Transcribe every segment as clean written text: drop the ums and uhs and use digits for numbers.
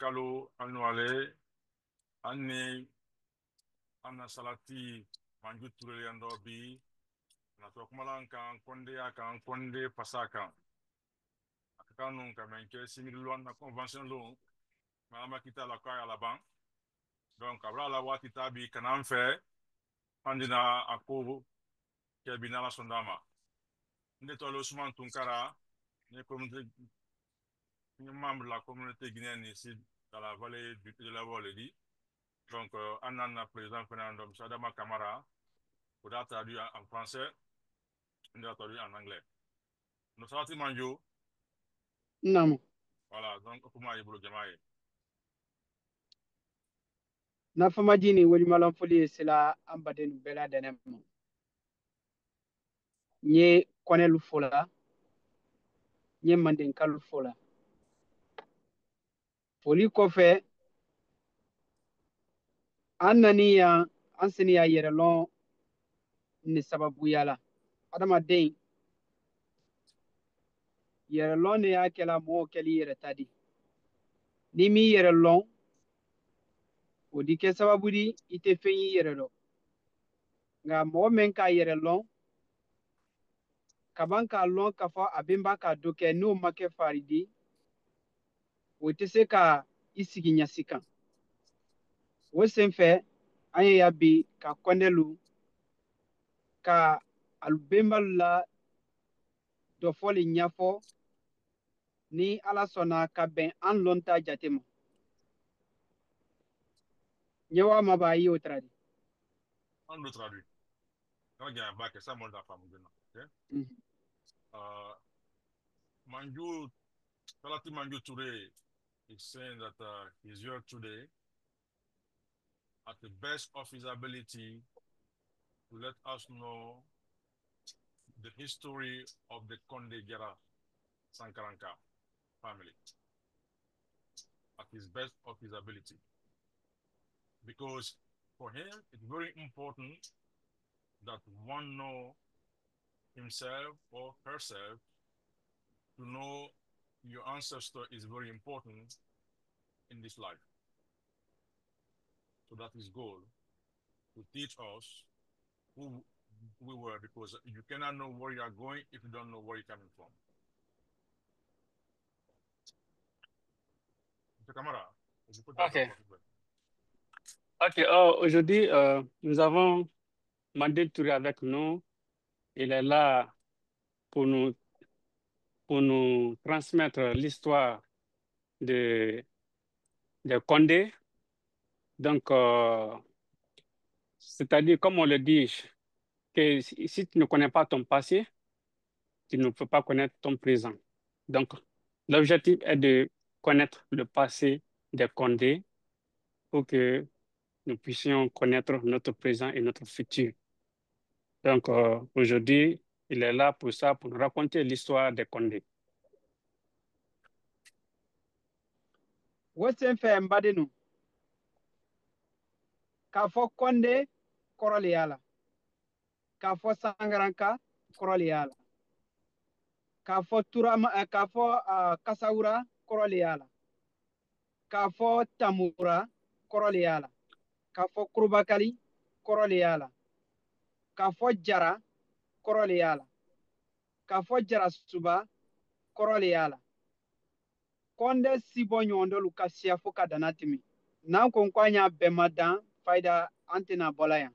kalo annuale anni anna salati manju turele ando bi na to kumalan kan konde akan konde pasakan akanu ka men ke similon na convention lo mama kita la kaya la ban donc abra la wati tabi kanan fe andina ako ke binala sondama nde to lo Ousmane Tounkara ni communauté ni membre de la communauté guinéenne ici dans la vallée de la Voledi. Donc, Anna, président Fernando Adama Camara, pour être traduit en français, nous avons traduit en anglais. Nous sommes Manjo. Non. Voilà, donc, comment est-ce que vous Na fama jini wali malam foli sila ambaden bela denem nye konelu fola nye manden kalu fola foli kofe annani ya ansini ya yere lon ni sababu yala adama den yere lon ne ya kela mo keli yere tadi ni mi yere lon o di ke sababu di ite feyi yere do nga mo men ka yere lon kaban ka lon ka fo abimba ka doke no make faridi o te se ka isigi nyasika wo senfɛ an ye ya bi ka kɔndɛlu ka alubɛnbalu la dɔ fɔli ɲɛfɔ ni ala sɔnna ka bɛn an lɔn ta jate ma ɲɛwa ma b'a ye o tara di On le traduit. Donc, il y a un bac, ça, moi, la femme. Manju, Salati Manju today is saying that he's here today at the best of his ability to let us know the history of the Konde Gera Sankaranka family at his best of his ability. Because for him, it's very important that one know himself or herself. To know your ancestor is very important in this life. So that is goal, to teach us who we were, because you cannot know where you are going if you don't know where you're coming from. Mr. Kamara, you put that Okay. down. Ok, aujourd'hui, nous avons Mandé Touré avec nous. Il est là pour nous transmettre l'histoire de Condé. Donc, c'est-à-dire, comme on le dit, que si tu ne connais pas ton passé, tu ne peux pas connaître ton présent. Donc, l'objectif est de connaître le passé des Condé pour que nous puissions connaître notre présent et notre futur. Donc, aujourd'hui, il est là pour ça, pour nous raconter l'histoire des Condé. wo senfɛ n badenu k'a fɔ kɔnde kɔrɔ le y'a la k'a fɔ sangaranka kɔrɔ le y'a la k'a fɔ turama k'a fɔ kasawura kɔrɔ le y'a la k'a fɔ tamura kɔrɔ le y'a la k'a fɔ kurubakali kɔrɔ le y'a la k'a fɔ jara kɔrɔ le y'a la k'a fɔ jarasuba kɔrɔ le y'a la kɔnde si bɔ ɲɔgɔn dɔlu ka siya fo ka dana tɛmɛ n'an ko k'an y'a bɛɛ ma dan fayida an tɛna bɔla yan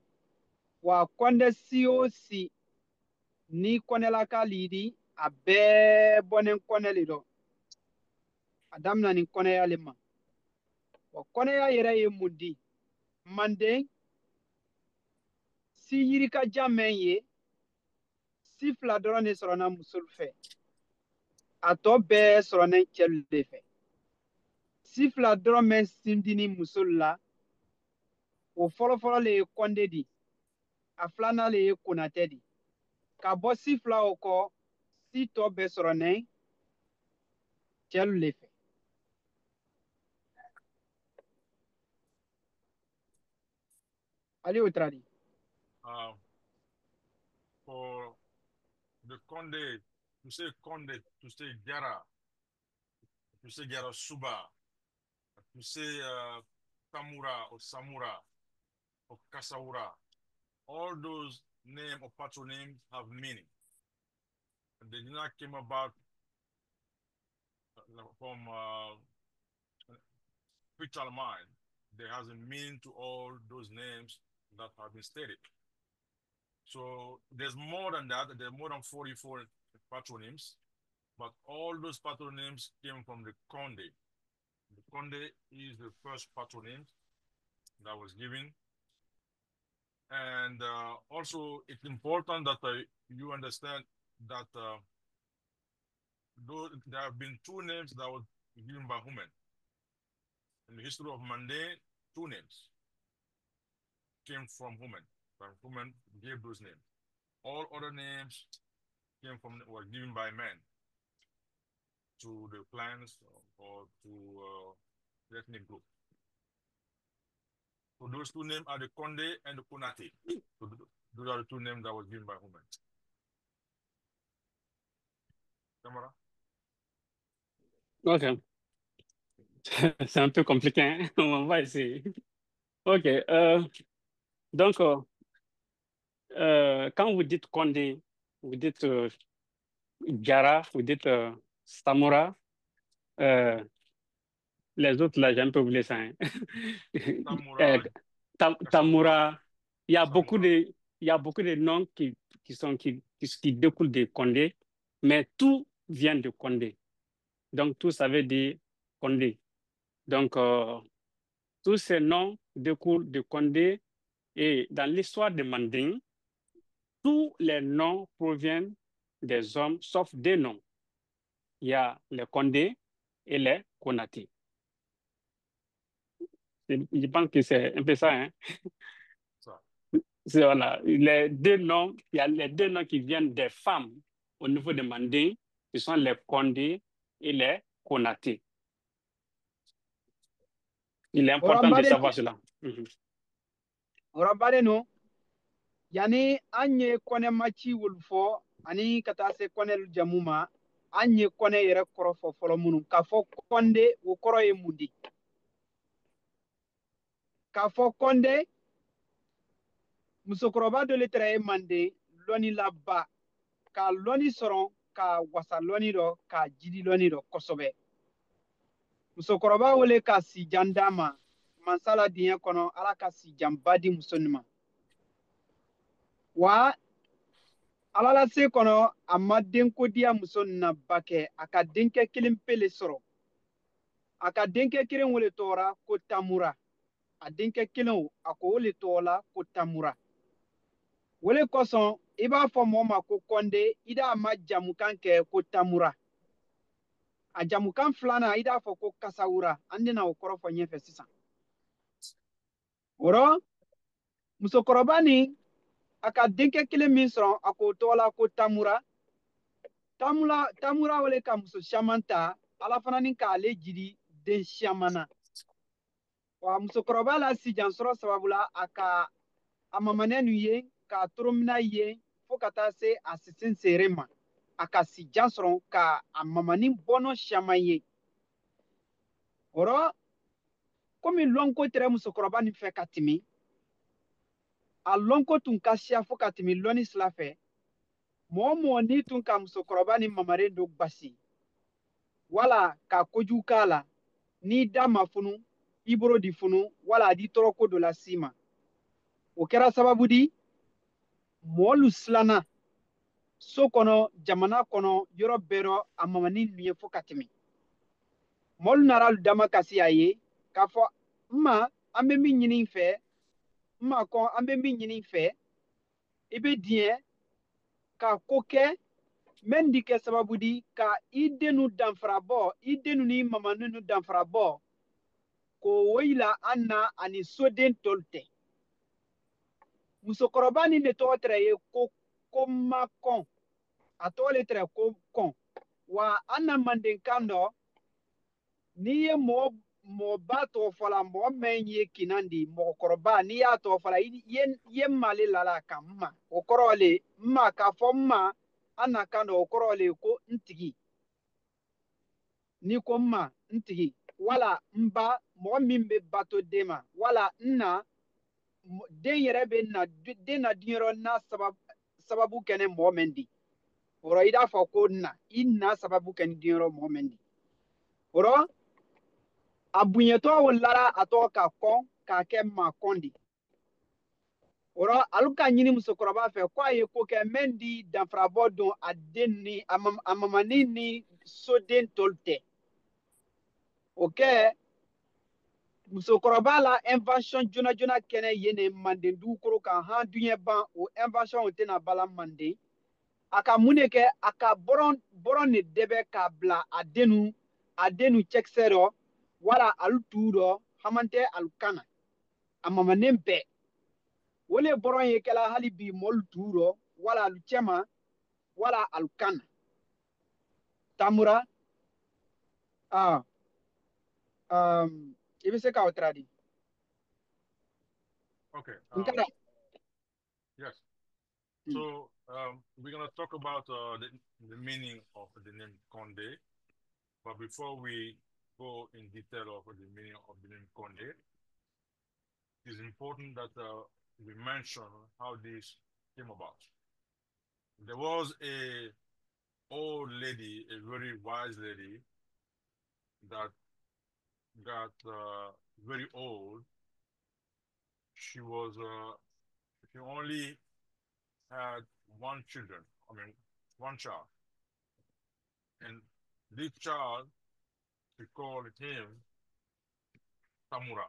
wa kɔnde si o si ni kɔnɛlaka liidi a bɛɛ bɔnen kɔnɛ le dɔ a damina ni kɔnɛya le ma wa kɔnɛya yɛrɛ ye mun di manden si yirika jan mɛn ye si fila dɔrɔn de sɔrɔna musolu fɛ a tɔ bɛɛ sɔrɔnen cɛlu de fɛ si fila dɔrɔn mɛn sindini musolu la o fɔlɔfɔlɔ le ye kɔnde di a filanan le ye konatɛ di ka bɔ si fila o kɔ si tɔ bɛɛ sɔrɔnen cɛlu le fɛ ali o tara di For the Conde, to say Conde, to say Gara Suba, you say Tamura or Samura or Kasaura, all those names or patronyms have meaning. And they did not came about from spiritual mind. There has a meaning to all those names that have been stated. So there's more than that. There are more than 44 patronyms, but all those patronyms came from the Conde. The Conde is the first patronym that was given. And also, it's important that you understand that there have been two names that were given by Human. In the history of Mande, two names came from Human. Human gave those names. All other names were given by men to the clans or to the ethnic group. So those two names are the Conde and the Konate. So those are the two names that were given by Human. Camera? Ok. C'est un peu compliqué, hein? On va essayer. Ok. Donc, quand vous dites Condé, vous dites Gara, vous dites Samura, les autres, là, j'ai un peu oublié ça. Hein? Tamura, Tamura, il y a beaucoup Samura. de noms qui découlent de Condé, mais tout vient de Condé. Donc, tout ça veut dire Condé. Donc, tous ces noms découlent de Condé et dans l'histoire de Manding, tous les noms proviennent des hommes, sauf deux noms. Il y a les Condé et les Konate. Je pense que c'est un peu ça, hein? Ça. Voilà. Il y a les deux noms qui viennent des femmes au niveau de Manding, ce sont les Condé et les Konate. Il est important de savoir cela. Orabare no yani anye kone machi wulfo ani kata se kone jamuma anye kone yere koro fo folo munum ka fo konde wo koro e mundi ka fo konde musokoroba do letra e mande loni labba ka loni soron ka wasa loni do ka jidi loni do kosobe musokoroba wole ka si jandama mansala dinya kono ala ka si jambadi musonima wa ala la se kono a ma denko diya muso na bakɛ a ka denkɛ kelen pele sɔrɔ a ka denkɛ kelen wele tɔgɔra ko tamura a denkɛ kelen a ko wele tɔgɔla ko tamura wele kosɔn i b'a fɔ mɔgɔ ma ko kɔnde i d'a ma jamukan kɛ ko tamura a jamukan filanan i d'a fɔ ko kasawura an dena o kɔrɔ fɔ ɲɛfɛ sisan o rɔ musokɔrɔba ni a ka denkɛ kelen min sɔrɔ a ko tɔgɔla ko tamura tamura wele ka muso caman ta ala fana ni k'ale jidi den caman na wa musokɔrɔba la sijan sɔrɔ sababu la a ka a mamanɛnu ye k'a toromina ye fo ka taa se a sisin seere ma a ka sijan sɔrɔ ka a mamani bɔnɔ caman ye o rɔ komi lɔnko tɛrɛ musokɔrɔba nin fɛ ka tɛmɛ a lɔnko tun ka siya fo ka tɛmɛ lɔnni sira fɛ mɔgɔ mɔgɔ n'i tun ka musokɔrɔba ni mamaren do gbasi wala ka kojugu k'a la n'i da ma funu i bolo di funu wala a di tɔɔrɔ ko dɔ la s'i ma o kɛra sababu di mɔɔlu silanna so kɔnɔ jamana kɔnɔ yɔrɔ bɛɛ rɔ a mamani nin ye fo ka tɛmɛ mɔɔlu nara lu dama kasi a ye k'a fɔ n ma an bɛ min ɲini fɛ n ma kɔn an bɛ min ɲini fɛ i bɛ diɲɛ ka ko kɛ men di kɛ sababu di ka i denu danfara bɔ i denu ni mamanu danfara bɔ k'o woyila an na ani soden tɔlu tɛ musokɔrɔba nin de tɔgɔ tɛrɛ ye ko makɔn a tɔgɔ le tɛrɛ ko kɔn wa an na mandenkan dɔ n'i ye mɔgɔba tɔgɔ fɔla mɔgɔ mɛn ye kinan di mɔgɔkɔrɔba n'i y'a tɔgɔ fɔla i ye male lala kan n ma o kɔrɔ le n ma k'a fɔ n ma an na kan dɔ o kɔrɔ le ko n tigi n'i ko n ma n tigi wala n ba mɔgɔ min bɛ bato den ma wala n na den yɛrɛ bɛ na den na diɲɛyɔrɔ na sababu kɛ ne mɔgɔ min di o rɔ i n'a fɔ ko na i na sababu kɛ ni diɲɛyɔrɔ mɔgɔ min di o rɔ a bonyɛtɔ lara a tɔgɔ ka kɔn k'a kɛ maa kɔn di o rɔ alu ka ɲini musokɔrɔba fɛ ko a ye ko kɛ min di danfarabɔ don a den ni a mamanin ni soden tɔw tɛ o kɛ musokɔrɔba la invention joona joona kɛnɛ yen ne manden dugukolo kan han duɲɛ ban o invention tɛna bala manden a ka mun de kɛ a ka bɔrɔn de dɛbɛ k'a bila a denu cɛkisɛ rɔ wala alu tuu rɔ haman tɛ alu kana a mamanen bɛɛ o le bɔrɔn ye kɛla hali bi mɔlu tuu rɔ wala alu cɛma wala alu kana tamura ah i bɛ se k'aw tradi Okay. nkara Yes. So we're gonna talk about the meaning of the name Conde, but before we go in detail of the meaning of the name Conde, it's important that we mention how this came about. There was a old lady, a very wise lady, that got very old. She was she only had one child, and this child, she called him Tamura.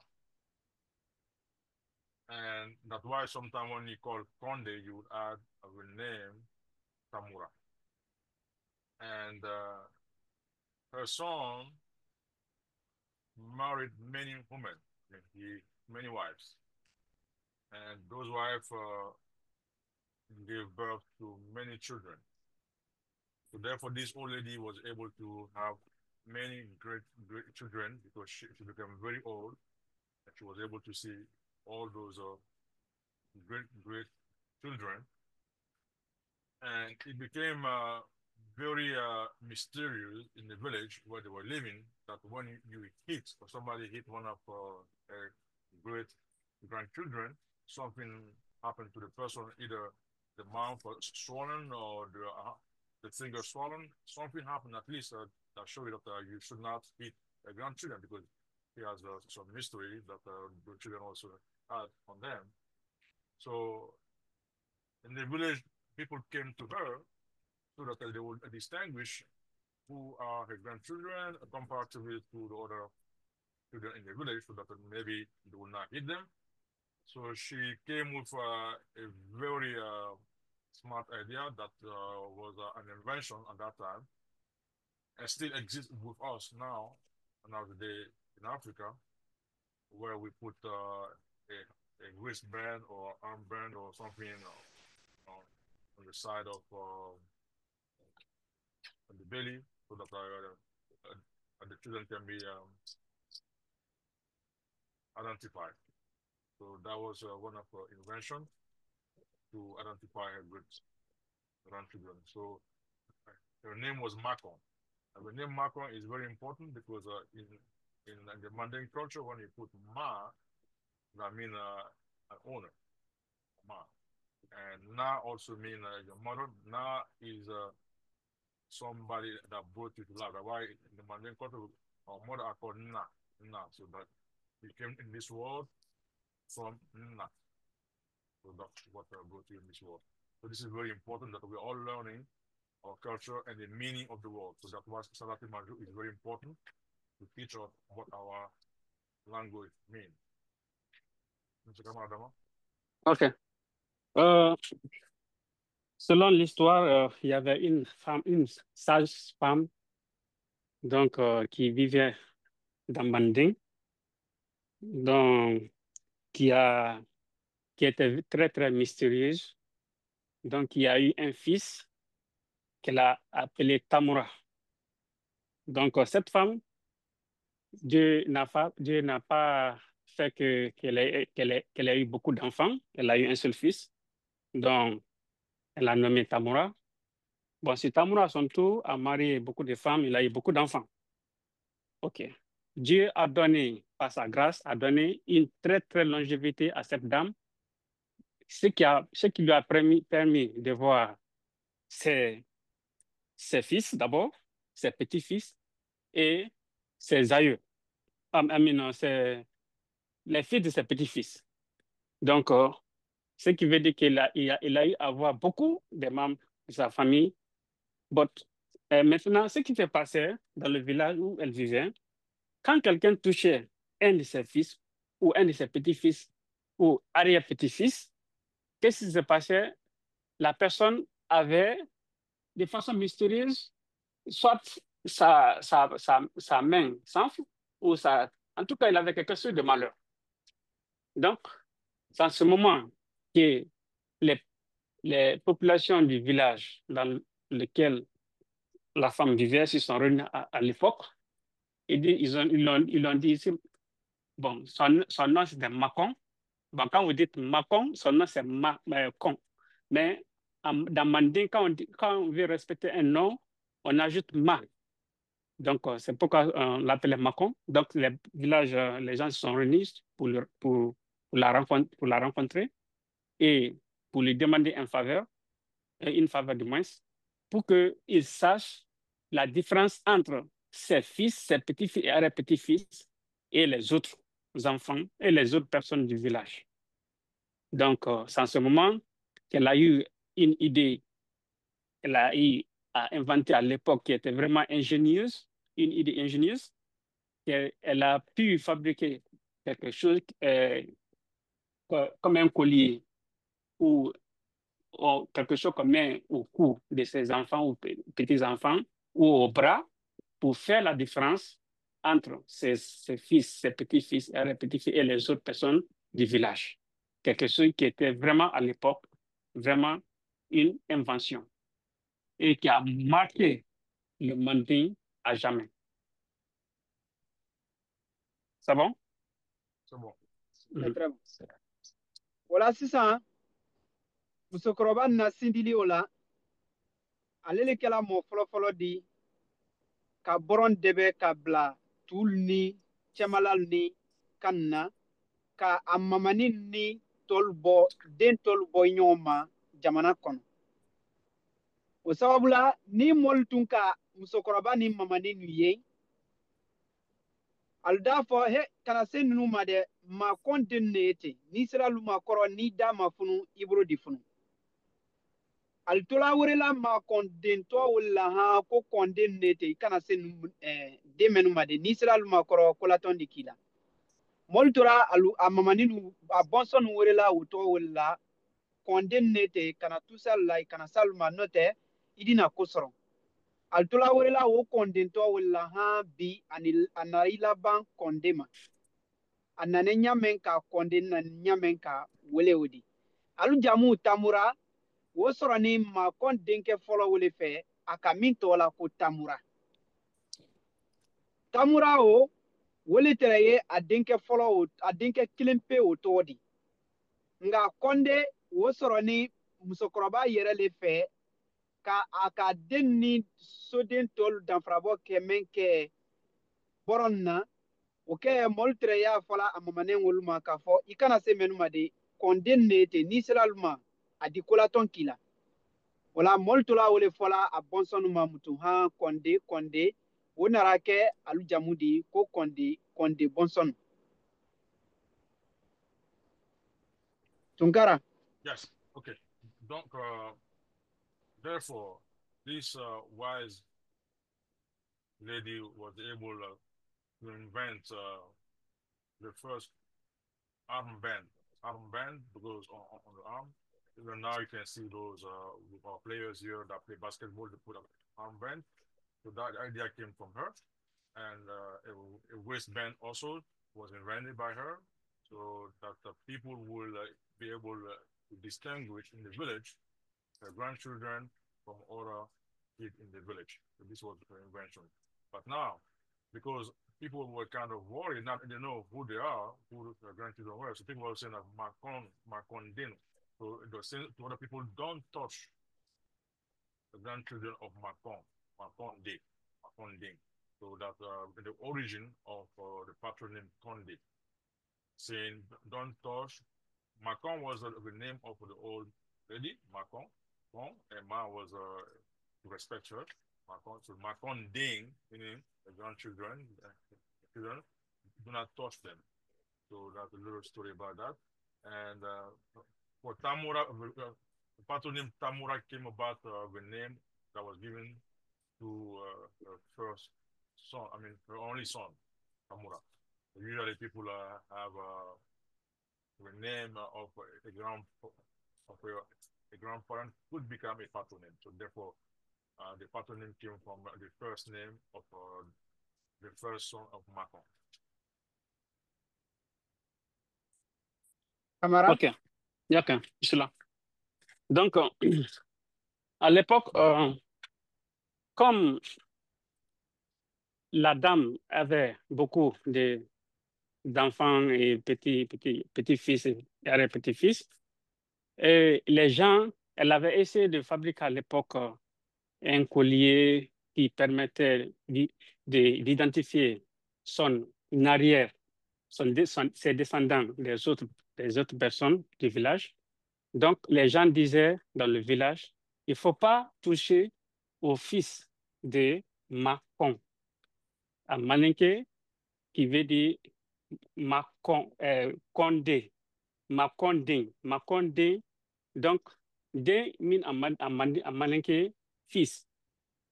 And that's why sometimes when you call Conde, you would add a name Tamura. And her son married many women, many wives. And those wives gave birth to many children. So therefore, this old lady was able to have many great children because she became very old and she was able to see all those great children. And it became very mysterious in the village where they were living that when you hit or somebody hit one of their great grandchildren, something happened to the person, either the mouth was swollen or the finger swollen. Something happened at least that showed you that you should not hit a grandchildren because he has some mystery that the children also had on them. So in the village, people came to her so that they would distinguish who are her grandchildren comparatively to the other children in the village so that maybe they will not hit them. So she came with a very smart idea that was an invention at that time and still exists with us now, nowadays in Africa, where we put a wristband or armband or something on the side of the belly so that the children can be identified. So that was one of her inventions to identify her grandchildren. So her name was Makon. And the name Makon is very important because in the Manding culture, when you put Ma, that means an owner, Ma. And Na also means your mother. Na is somebody that brought you to life. That's why in the Manding culture, our mother are called Na. So that you came in this world from Na. So that's what brought you in this world. So this is very important that we're all learning our culture and the meaning of the world. So that's why Salati Maju is very important to teach us what our language means. Mr. Kamaradama? OK. Selon l'histoire, il y avait une sage femme, donc, qui vivait dans Manding, donc, qui était très, très mystérieuse. Donc, il y a eu un fils qu'elle a appelé Tamura. Donc, cette femme, Dieu n'a pas fait qu'elle ait eu beaucoup d'enfants. Elle a eu un seul fils. Donc, elle a nommé Tamura. Bon, si Tamura, à son tour, a marié beaucoup de femmes, il a eu beaucoup d'enfants. OK. Dieu a donné, par sa grâce, a donné une très, très longévité à cette dame, ce qui lui a permis de voir ses, ses fils d'abord, ses petits-fils et ses aïeux. Non, les fils de ses petits-fils. Donc, ce qui veut dire qu'il a eu à voir beaucoup de membres de sa famille. But, maintenant, ce qui s'est passé dans le village où elle vivait, quand quelqu'un touchait un de ses fils ou un de ses petits-fils ou arrière-petits-fils, qu'est-ce qui se passait? La personne avait, de façon mystérieuse, soit sa main s'enfle ou en tout cas, il avait quelque chose de malheur. Donc, c'est en ce moment que les, les populations du village dans lequel la femme vivait se sont réunies à l'époque. Ils l'ont dit ici, bon, son nom c'était Macon. Bon, quand vous dites Macon, son nom c'est Macon. Mais dans Manding, quand on veut respecter un nom, on ajoute Ma. Donc, c'est pourquoi on l'appelait Macon. Donc, les villages, les gens se sont réunis pour la rencontrer et pour lui demander une faveur du moins, pour qu'il sache la différence entre ses fils, ses petits-fils et arrière-petits-fils et les autres enfants et les autres personnes du village. Donc, c'est en ce moment qu'elle a eu une idée, elle a eu à inventer à l'époque qui était vraiment ingénieuse, une idée ingénieuse, qu'elle a pu fabriquer quelque chose comme un collier ou quelque chose comme au cou de ses enfants ou petits-enfants ou au bras pour faire la différence entre ses fils, ses petits-fils et les petits-fils et les autres personnes du village. Quelque chose qui était vraiment à l'époque, vraiment une invention et qui a marqué le Manding à jamais. C'est bon? C'est bon. C'est très bon. Voilà sisan musokɔrɔba na sindili o la ale le kɛla mɔɔ fɔlɔfɔlɔ di ka bɔrɔn dɛbɛ ka bila tuul ni cɛmalal ni kan na ka a mamani ni den tɔl bɔ ɲɔgɔn ma jamana kɔnɔ o sababu la ni mɔl tun ka musokɔrɔba ni mamani nu ye alu daa fɔ he kana se nunu ma dɛ maa kɔn den ne ye ten n'i sera lu ma kɔrɔ n'i da ma funu i bolo di funu alu tola werela maa kɔndentɔ wele han ko kɔnden ne ten i kana se den mɛnu ma de n'i sera alu ma kɔrɔ kolatɔn di k'i la mɔlu tora a mamani nu a bɔnsɔn nu werela o tɔgɔ welela kɔnden ne ten kana tusa alu la i kana se alu ma n'o tɛ i dina ko sɔrɔ alu tola werela o kɔndentɔ welela han bi a na i laban kɔnde ma a nane ɲamɛn ka kɔnden na ɲamɛn ka wele o di alu jamu tamura o sɔrɔ ni makɔn denkɛ fɔlɔ wele fɛ a ka min tɔgɔ la ko tamura tamura o wele tɛrɛ ye a denkɛ fɔlɔ a denkɛ kelen pe o tɔgɔ di nka kɔnde o sɔrɔ ni musokɔrɔba yɛrɛ le fɛ ka a ka den ni soden tɔlu danfarabɔ kɛ mɛn kɛ bɔrɔn na o kɛ mɔlu tɛrɛ y'a fɔla a mamanen wolu ma k'a fɔ i kana se mɛnu ma de kɔnden ne ten n'i sera alu ma a di kolatɔn k'i la wala mɔlu tola wele fɔla a bɔnsɔnu ma mutu han kɔnde o nara kɛ alu jamu di ko kɔnde bɔnsɔnu tunkara Yes. Okay. Donc, therefore, this wise lady was able to invent the first armband because on the arm. Even now you can see those players here that play basketball. They put an armband. So that idea came from her, and a waistband also was invented by her, so that the people will be able to distinguish in the village their grandchildren from other kids in the village. So this was her invention. But now, because people were kind of worried, not they know who they are, who their grandchildren were, so people were saying that Macon Din. So they're saying to other people, don't touch the grandchildren of Macon Day, Macon Ding. So that the origin of the patronym Conde, saying don't touch. Macon was the name of the old lady, Macon, and Ma was to respect her. Macon, so Macon Ding, meaning the grandchildren, children, do not touch them. So that's a little story about that. And for Tamura, the patronym Tamura came about the name that was given to her first son, I mean, her only son, Tamura. Usually people have the name of a grandparent could become a patronym. So therefore, the patronym came from the first name of the first son of Macon. Camara? Ok, d'accord, je suis là. Donc, à l'époque, comme la dame avait beaucoup d'enfants et petits-fils et petits-fils, et les gens, elle avait essayé de fabriquer à l'époque un collier qui permettait d'identifier son arrière, ses descendants des autres personnes du village. Donc, les gens disaient dans le village, il ne faut pas toucher au fils de Macon. À Maninké, qui veut dire Condé, Macondé. Donc, D mine en Maninké, fils.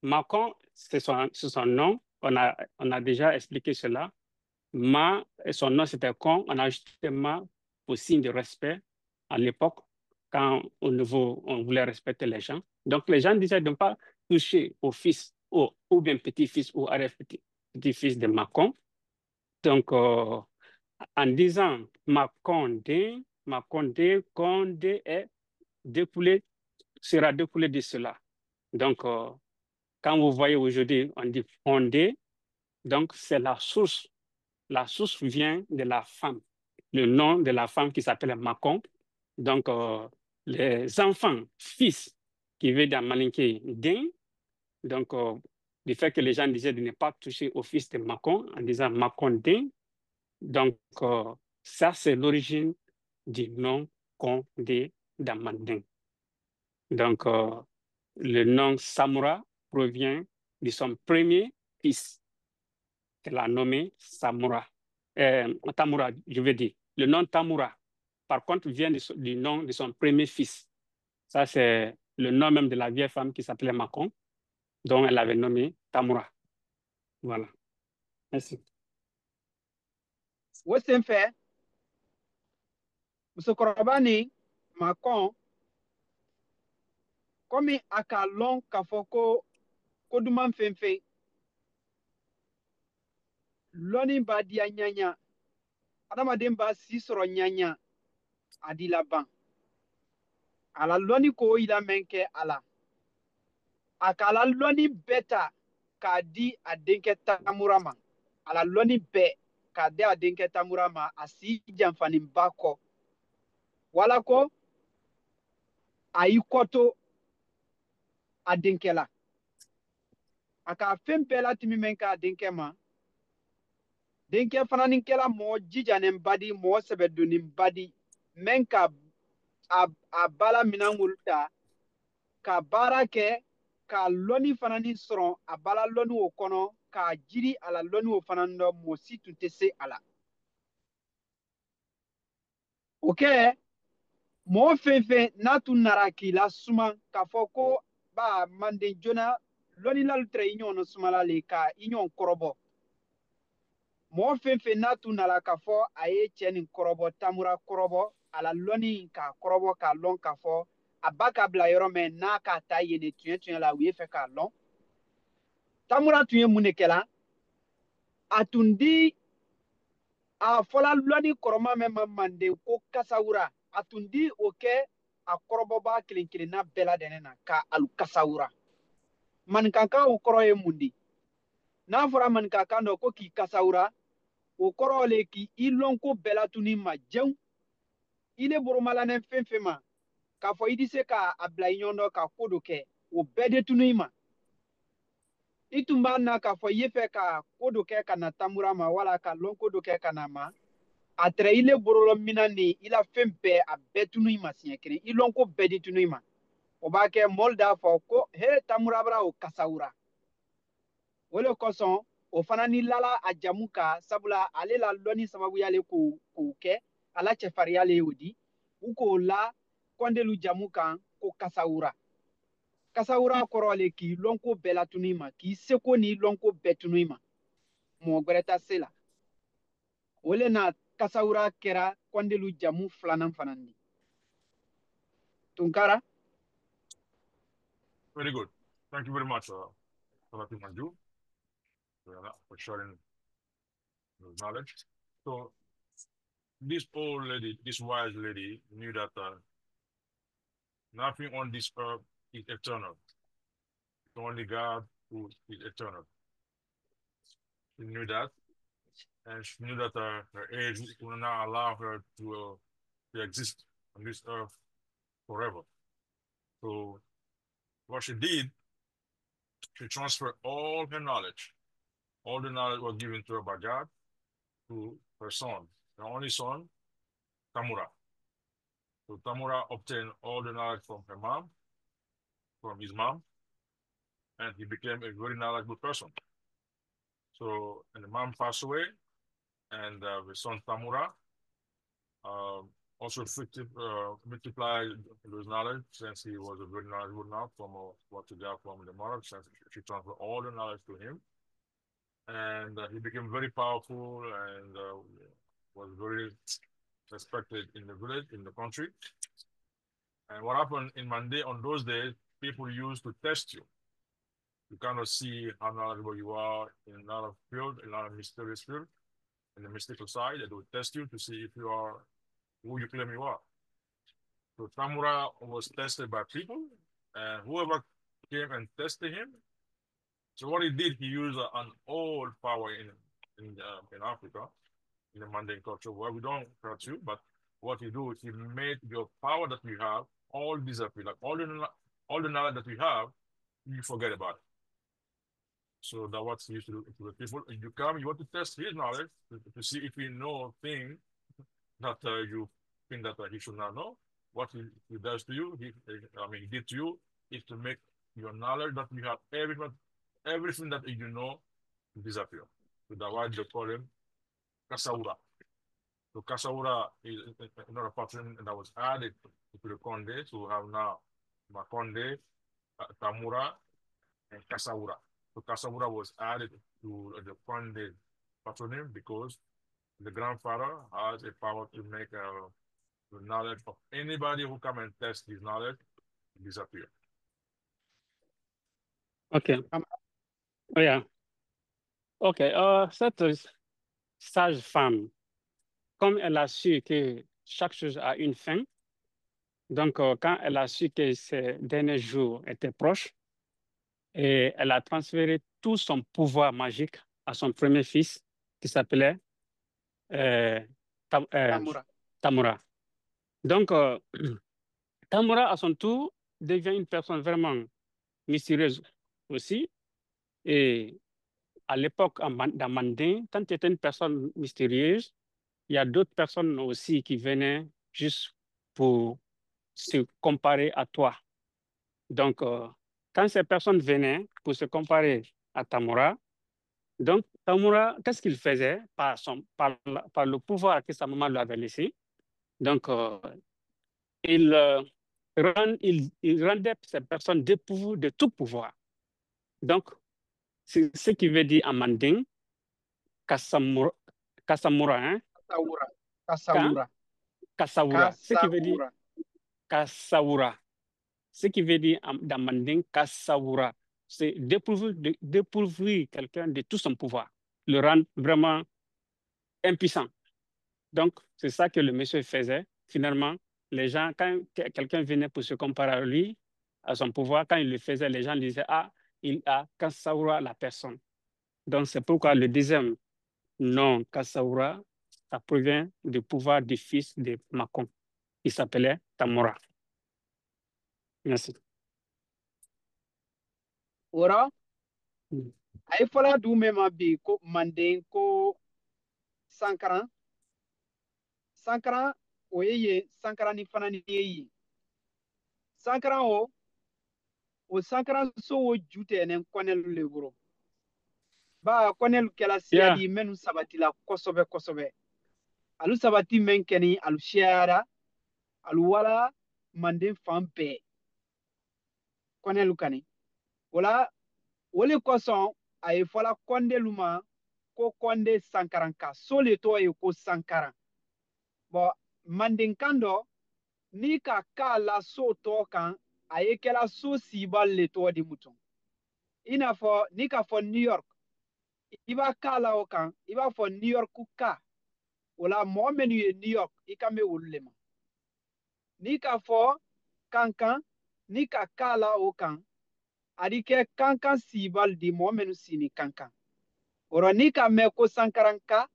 Macon, c'est son nom. On a déjà expliqué cela. Son nom c'était Con. On a ajouté Ma pour signe de respect à l'époque, quand on voulait respecter les gens. Donc, les gens disaient de ne pas toucher au fils ou bien petit-fils ou arrière-petit-fils de Macon. Donc, en disant Macondé, Condé sera découlé de cela. Donc, quand vous voyez aujourd'hui, on dit Condé, donc c'est la source. La source vient de la femme, le nom de la femme qui s'appelle Macon. Donc, les enfants, fils, qui veut dans Malinké, Ding. Donc, du fait que les gens disaient de ne pas toucher au fils de Macon en disant Macon Ding. Donc, ça, c'est l'origine du nom Condé dans Manding. Donc, le nom Samura provient de son premier fils, qu'elle a nommé Samura. Tamura, je veux dire. Le nom Tamura, par contre, vient du nom de son premier fils. Ça, c'est le nom même de la vieille femme qui s'appelait Macon, dont elle avait nommé Tamura. Voilà. Merci. Western Fair, musokɔrɔba ni Macon, komi a k'a lɔn k'a fɔ ko duman fɛn fɛn lɔnni b'a diya ɲaɲa adamaden b'a si sɔrɔ ɲaɲa a di laban a la lɔnni ko yira mɛn kɛ a la a k'a la lɔnni bɛɛ ta k'a di a denkɛ Tamura ma a la lɔnni bɛɛ k'a di a denkɛ Tamura ma a si janfaninba kɔ wala ko a y'i kɔto a denkɛ la a k'a fɛn bɛɛ latimi mɛn k'a denkɛ ma denkɛ fana ni kɛla mɔgɔ jijanenba di mɔgɔ sɛbɛdonnenba di mɛn ka a bala minan wolo ta ka baara kɛ ka lɔnni fana ni sɔrɔ a bala lɔnni o kɔnɔ k'a jiri a la lɔnni o fana dɔ mɔgɔ si tun tɛ se a la o kɛ mɔgɔ fɛn fɛn n'a tun nara k'i la suma k'a fɔ ko ba manden joona lɔnni lalu tɛ i ɲɔgɔn sumala le ka i ɲɔgɔn kɔrɔbɔ mɔgɔ fɛn fɛn n'a tun nana k'a fɔ a ye cɛ nin kɔrɔbɔ Tamura kɔrɔbɔ a la lɔnni k'a kɔrɔbɔ k'a lɔn k'a fɔ a ba k'a bila yɔrɔ min n'a k'a ta yen de tiɲɛ la u ye fɛ k'a lɔn Tamura tun ye mun de kɛla a tun di a fɔla lɔnni kɔrɔma min ma Manden ko Kasawura a tun di o kɛ a kɔrɔbɔba kelen kelenna bɛɛ lajɛlen na ka alu Kasawura maninkakan o kɔrɔ ye mun di n'a fɔra maninkakan dɔ ko k'i Kasawura o kɔrɔ le k'i lɔn ko bɛɛ la tuni ma jɛw i le boromalanɛ fɛn fɛn ma k'a fɔ i tɛ se k'a bila i ɲɔgɔn dɔ ka ko dɔ kɛ o bɛɛ de tunu i ma itumba na k'a fɔ i ye fɛ ka ko dɔ kɛ ka na tamura ma wala ka lɔn ko dɔ kɛ ka na ma a tɛrɛ i le borolɔ mina ni i la fɛn bɛɛ a bɛɛ tunu i ma siɲɛ kelen i lɔn ko bɛɛ di tunu i ma o b'a kɛ mɔl d'a fɔ ko he tamura bara o kasawura o le kosɔn o fana ni lala a jamu ka sabula ale la lɔnni sababuya le k'o kɛ ala cɛfarinya le y'o di u k'o la kɔndelu jamu kan ko kasawura kasawura kɔrɔ le k'i lɔnko bɛɛ la tunu i ma k'i seko n'i lɔnko bɛɛ tunu i ma mɔgɔ gwɛrɛ ta se la o le na kasawura kɛra kɔndelu jamu filanan fana di tunkara Very good. Thank you very much, Salati Manju, for sharing your knowledge. So this old lady, this wise lady, knew that nothing on this earth is eternal. It's only God who is eternal. She knew that, and she knew that her age will not allow her to exist on this earth forever. So what she did, she transferred all her knowledge. All the knowledge was given to her by God to her son, her only son, Tamura. So Tamura obtained all the knowledge from her mom, from his mom, and he became a very knowledgeable person. So, and the mom passed away, and the son Tamura also multiplied those knowledge since he was a very knowledgeable now from what he got from the mother, since she transferred all the knowledge to him. And he became very powerful and was very respected in the village, in the country. And what happened in Mande on those days, people used to test you. You cannot see how knowledgeable you are in another field, in another mysterious field, in the mystical side. They will test you to see if you are who you claim you are. So Tamura was tested by people, and whoever came and tested him. So what he did, he used an old power in Africa, in the Mandan culture, where we don't hurt you, but what he do is he made your power that you have all disappear. Like all the knowledge that you have, you forget about it. So that's what he used to do to the people. You come, you want to test his knowledge to see if he know things that you think that he should not know. What he does to you, he did to you, is to make your knowledge that you have everything that you know disappear. So that's why they call him Kasaura. So Kasaura is another pattern that was added to the Konde. So we have now Makonde, Tamura, and Kasaura. So Kasaura was added to the Konde patronym because the grandfather has a power to make the knowledge of anybody who come and test his knowledge disappear. OK. Oh, yeah. OK. Cette sage femme, comme elle a su que chaque chose a une fin, donc quand elle a su que ses derniers jours étaient proches, et elle a transféré tout son pouvoir magique à son premier fils qui s'appelait tamura Tamura. Donc, Tamura, à son tour, devient une personne vraiment mystérieuse aussi. Et à l'époque, dans Mandin, quand tu étais une personne mystérieuse, il y a d'autres personnes aussi qui venaient juste pour se comparer à toi. Donc, quand ces personnes venaient pour se comparer à Tamura, donc Tamura, qu'est-ce qu'il faisait par le pouvoir que sa maman lui avait laissé? Donc, il rendait ces personnes dépourvues de tout pouvoir. Donc, c'est ce qui veut dire en manding, Kasamura, hein? Kasaura. Kasaura. Ce qui veut dire Kasaura. Ce qui veut dire dans manding, Kasaura. C'est dépourvu quelqu'un de tout son pouvoir, le rendre vraiment impuissant. Donc, c'est ça que le monsieur faisait. Finalement, les gens, quand quelqu'un venait pour se comparer à lui, à son pouvoir, quand il le faisait, les gens disaient, ah, il a Kasaura la personne. Donc, c'est pourquoi le deuxième nom, Kasaura, ça provient du pouvoir du fils de Makon. Il s'appelait Tamura. Merci. Ora, ay fola du mema bi ko manden ko sankaran sankaran o ye sankaran ni fana ni ye sankaran o sankaran so o jute nen konelu le buro ba konelu kela Yeah, siyadi menu sabati la kosobe kosobe alu sabati men keni alu shiara alu wala manden fan bɛɛ konelu kani wala wole kosɔn a ye fɔla kɔndelu ma ko kɔnde sankaran ka so le tɔgɔ ye ko sankaran bɔn mandenkan dɔ ni ka k'a la so tɔgɔ kan a ye kɛla so sibal le tɔgɔ di mutu i n'a fɔ ni ka fɔ new york i b'a k'a la o kan i b'a fɔ new york ka o la mɔgɔ minnu ye new york i kan bɛ olu le ma ni ka fɔ kankan ni ka k'a la o kan a di kɛ kankan sibal di mɔgɔ minnu si ni kankan ɔrɔ ni ka mɛn ko sankaran ka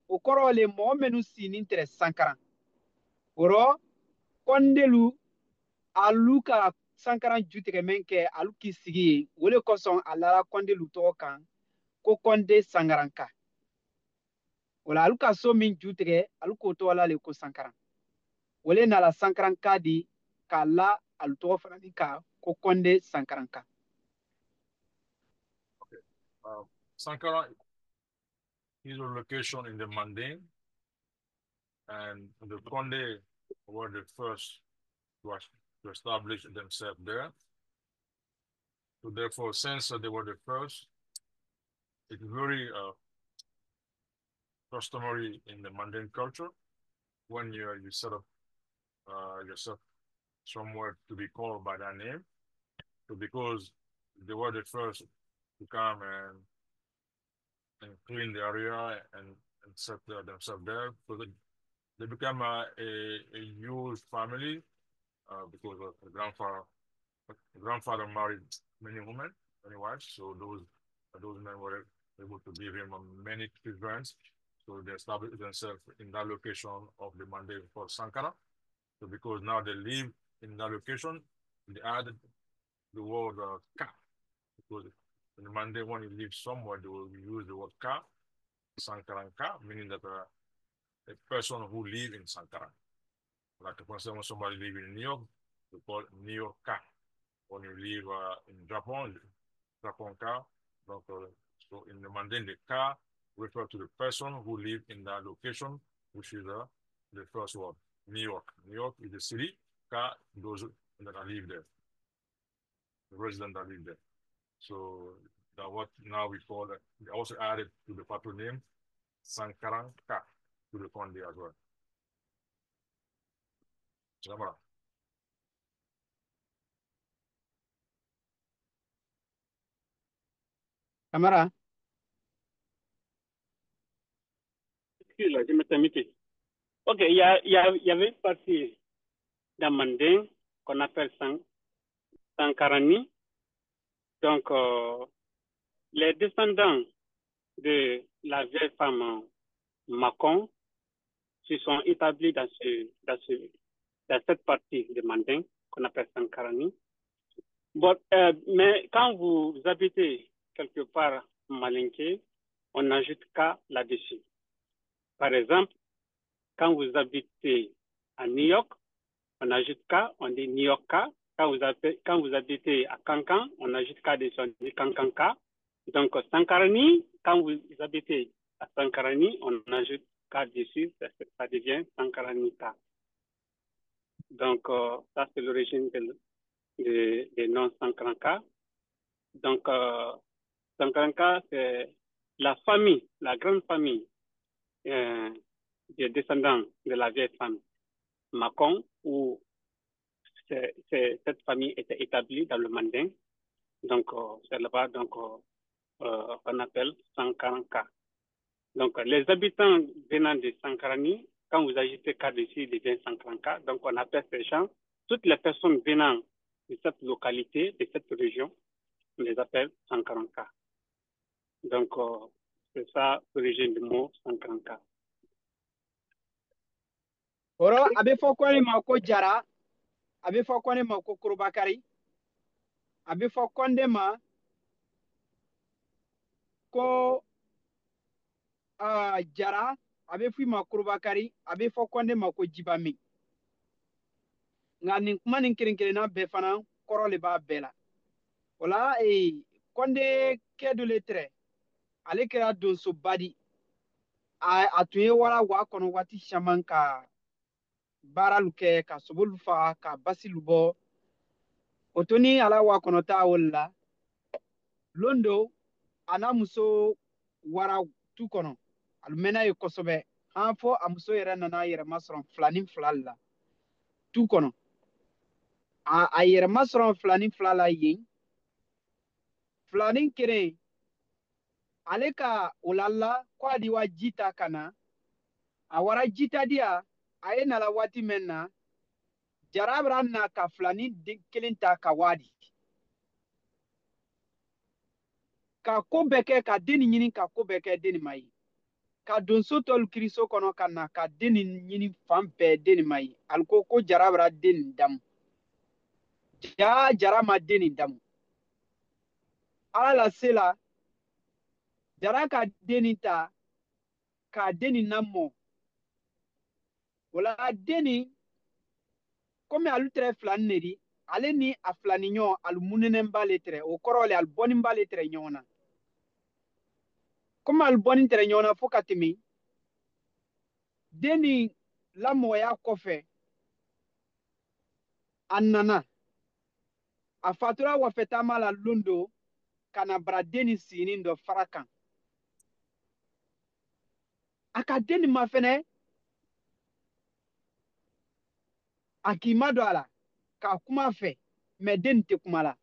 o kɔrɔ le mɔgɔ minnu si ni tɛrɛ sankaran ɔrɔ kɔndelu alu ka sankaran jutigɛ min kɛ alu k'i sigi yen o le kosɔn a lara kɔndelu tɔgɔ kan ko kɔnde sankaranka o la alu ka so min jutigɛ alu k'o tɔgɔ la le ko sankaran o le nana sankaranka di k'a la alu tɔgɔ fana ni ka ko kɔnde sankaranka. Sankara is a location in the Manding, and the Konde were the first to establish themselves there. So therefore, since they were the first, it's very customary in the Mandan culture when you set up yourself somewhere to be called by that name. So because they were the first to come and clean the area and set themselves there, so they became a huge family because the grandfather married many women, many wives. So those men were able to give him many children. So they established themselves in that location of the Manding called Sankara. So because now they live in that location, they added the word ka. Because in the Manding, when you live somewhere, they will use the word ka, Sankaranka, meaning that a person who lives in Sankara. Like for example, when somebody lives in New York, we call it New York ka. When you live in Japan ka. So in the Manding, the ka refer to the person who lives in that location, which is the first word, New York. New York is the city, ka, those that live there, the residents that live there. So that what now we call it. They also added to the patrol name Sankaranka to the Konde as well. Jamara. Camara. excuse-moi, je me permets. Ok, il y avait une partie d'un Manding qu'on appelle Sankarani. Donc, les descendants de la vieille femme Makon se sont établis dans cette partie de Manding qu'on appelle Sankarani. Bon, mais quand vous habitez quelque part Malinké, on n'ajoute qu'à là-dessus. Par exemple, quand vous habitez à New York, on ajoute qu'à, on dit New Yorka. Quand vous habitez à Kankan, on ajoute qu'à dessus, on dit Kankanka. Donc, Sankarani, quand vous habitez à Sankarani, on ajoute qu'à dessus, ça devient Sankaranika. Donc, ça, c'est l'origine des noms Sankaranka. Donc, Sankaranka, c'est la famille, la grande famille des descendants de la vieille femme Makon, où cette famille était établie dans le Manding. Donc, c'est là-bas qu'on appelle Sankaranka. Donc, les habitants venant de Sankarani, quand vous ajoutez K dessus, il devient Sankaranka. Donc, on appelle ces gens, toutes les personnes venant de cette localité, de cette région, on les appelle Sankaranka. Donc, c'est ça l'origine du mot Sankaranka. Oro abe fɔ kɔni ma ko jara abe fɔ kɔni ma ko kurubakari abe fɔ kɔnde ma ko jara a bɛ f'i ma korobakari a bɛ fɔ kɔnde ma ko jibami nka nin kuma nin kelen-kelenna bɛɛ fana kɔrɔ le b'a bɛɛ la o la kɔnde kɛ dɔ le tɛrɛ ale kɛra donsoba di a tun ye wara wa kɔnɔ waati caman ka baaralu kɛ ka sobolu faga ka basilu bɔ o to ni ala wa kɔnɔ taa o la londo a n'a muso wara tu kɔnɔ a mɛnna ye kosɛbɛ an fɔ a muso yɛrɛ nana a yɛrɛ masɔrɔ fila ni fila la tu kɔnɔ a yɛrɛ masɔrɔ fila ni fila la yen fila ni kelen ale ka o la ko a di wa ji ta ka na a wara ji ta di a ye nala waati min na jara bɛra na ka fila ni kelen ta ka wadi ka ko bɛɛ kɛ ka den ɲini ka ko bɛɛ kɛ den ma ye ka donso tɔlu kiriso kɔnɔ ka na ka den ɲini fan bɛɛ den ma ye ali ko jara bɛra den damu jara ma den damu ala la se la jara ka den ta ka den lamɔ o la den komi alu tɛrɛ filani ne di ale ni a filani ɲɔgɔn alu munenen b'ale tɛrɛ o kɔrɔ le alu bɔni b'ale tɛrɛ ɲɔgɔn na komi alu bɔni tɛrɛ ɲɔgɔn na fo ka tɛmɛ den ni lamɔgɔya kɔfɛ a nana a fatura wafɛtaama la londo ka na bara den ni siginin dɔ fara kan a ka den nin ma fɛnɛ a k'i ma don a la k'a kuma fɛ mɛ den nin tɛ kuma la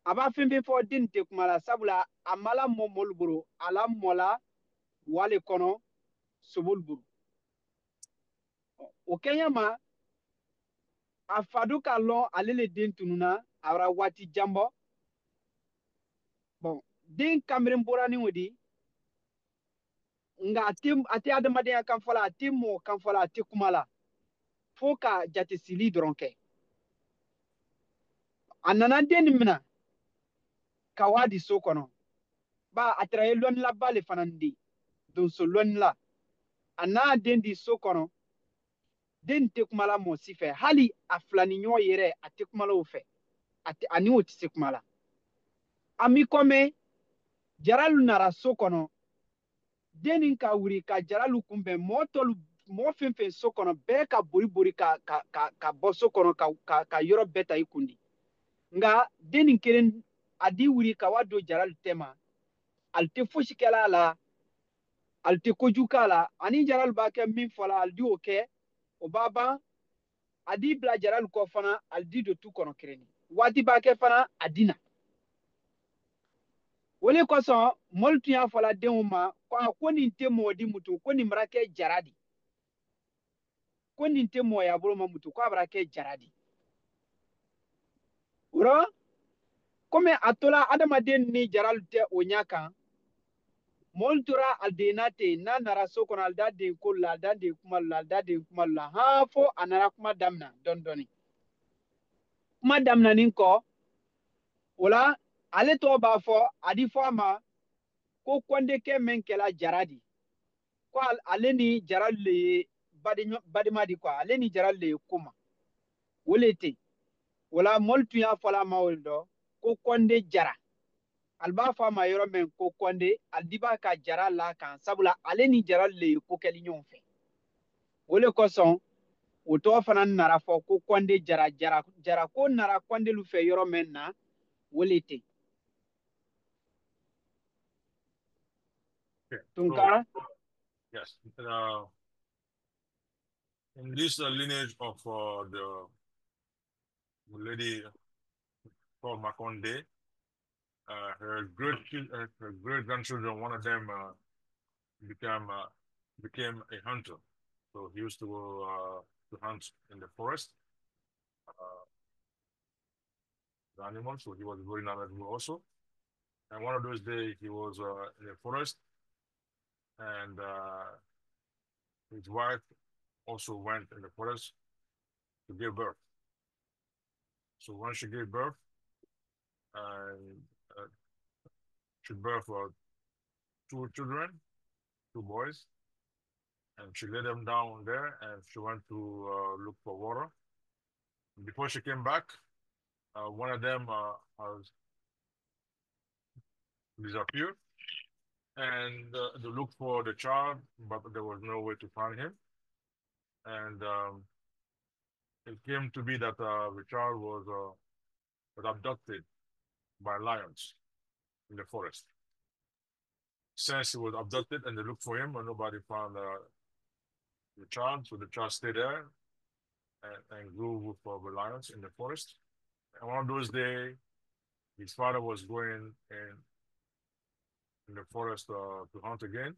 a b'a fɛn fɛn fɔ den nin tɛ kuma la sabula a ma lamɔ mɔlu bolo a lamɔla wale kɔnɔ sobolu bolo o kɛɲɛ ma a fadu ka lɔn ale le den tununa a bɔra waati jan bɔ bɔn den kanberen bɔra ni o di nka a tɛ adamadenya kan fɔ la a tɛ mɔgɔ kan fɔ la a tɛ kuma la fo ka jate sili dɔrɔn kɛ a nana den nin minɛ ka waa di so kɔnɔ ba a tɛra ye lɔnnila ba le fana di donso lɔnnila a n'a den di so kɔnɔ den tɛ kuma la mɔgɔ si fɛ hali a filani ɲɔgɔn yɛrɛ a tɛ kuma la o fɛ ani o tɛ se kuma la an bɛ kɔmɛ jaralu nara so kɔnɔ den nin ka wuli ka jaralu kunbɛn mɔgɔ fɛn fɛn so kɔnɔ bɛɛ ka bori ka bɔ so kɔnɔ ka yɔrɔ bɛɛ ta i kundi nka den nin kelen a di wuli ka wa don jaralu tɛma ali tɛ fosi kɛla a la ali tɛ kojugu k'a la ani jaralu b'a kɛ min fɔ la ali di o kɛ o b'a ban a di bila jaralu kɔ fana ali di don tu kɔnɔ kerenni waati b'a kɛ fana a di na o le kosɔn mɔlu tun y'a fɔla denw ma ko nin tɛ mɔgɔ di mutu ko nin bara kɛ jara di ko nin tɛ mɔgɔya bolo ma mutu ko a bara kɛ jara di o rɔ komi a tola adamaden ni jaralu tɛ o ɲa kan mɔlu tora a denna ten n'a nara so kɔnɔ ali da den ko la ali da den kuma la ali da den kuma la han fo a nana kuma damina dɔɔni dɔɔni kuma daminanin kɔ o la ale tɔgɔ b'a fɔ a di fɔ a ma ko kɔndekɛ min kɛla jara di ko ale ni jaralu le ye badema di kuwa ale ni jaralu le ye koma o le ten o la mɔlu tun y'a fɔla a ma o dɔ ko kɔnde jara ali b'a fɔ a ma yɔrɔ min ko kɔnde ali di b'a ka jara la kan sabula ale ni jaralu le ye ko kɛli ɲɔgɔn fɛ o le kosɔn o tɔgɔ fana nara fɔ ko kɔnde jara ko nara kɔndelu fɛ yɔrɔ min na o le ten Okay. tunkara Yes. In this lineage of the lady called Makonde, her great grandchildren, one of them became became a hunter. So he used to go to hunt in the forest, uh, the animals. So he was very knowledgeable also. And one of those days he was in the forest, and his wife also went in the forest to give birth. So when she gave birth, and she birthed two children, two boys, and she laid them down there, and she went to look for water. Before she came back, one of them has disappeared, and they looked for the child, but there was no way to find him. And it came to be that the child was abducted by lions in the forest. Since he was abducted and they looked for him, and nobody found the child, so the child stayed there and grew with the lions in the forest. And one of those days, his father was going in the forest to hunt again.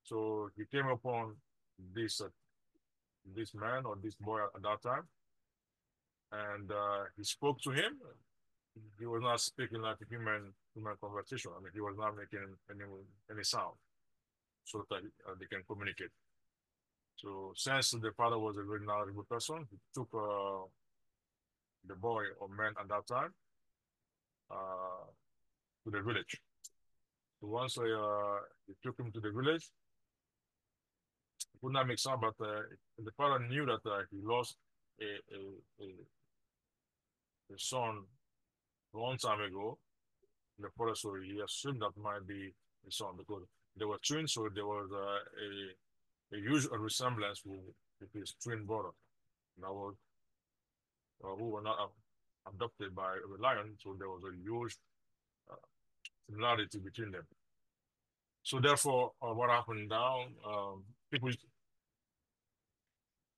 So he came upon this man or this boy at that time, and he spoke to him. He was not speaking like a human conversation. I mean, he was not making any sound so that they can communicate. So since the father was a very knowledgeable person, he took the boy or man at that time to the village. So once he took him to the village, he could not make sound, but the father knew that he lost a son a long time ago in the forest, so he assumed that might be his son because they were twins, so there was a huge resemblance with his twin brother. That was who were not adopted by a lion, so there was a huge similarity between them. So therefore, what happened now? People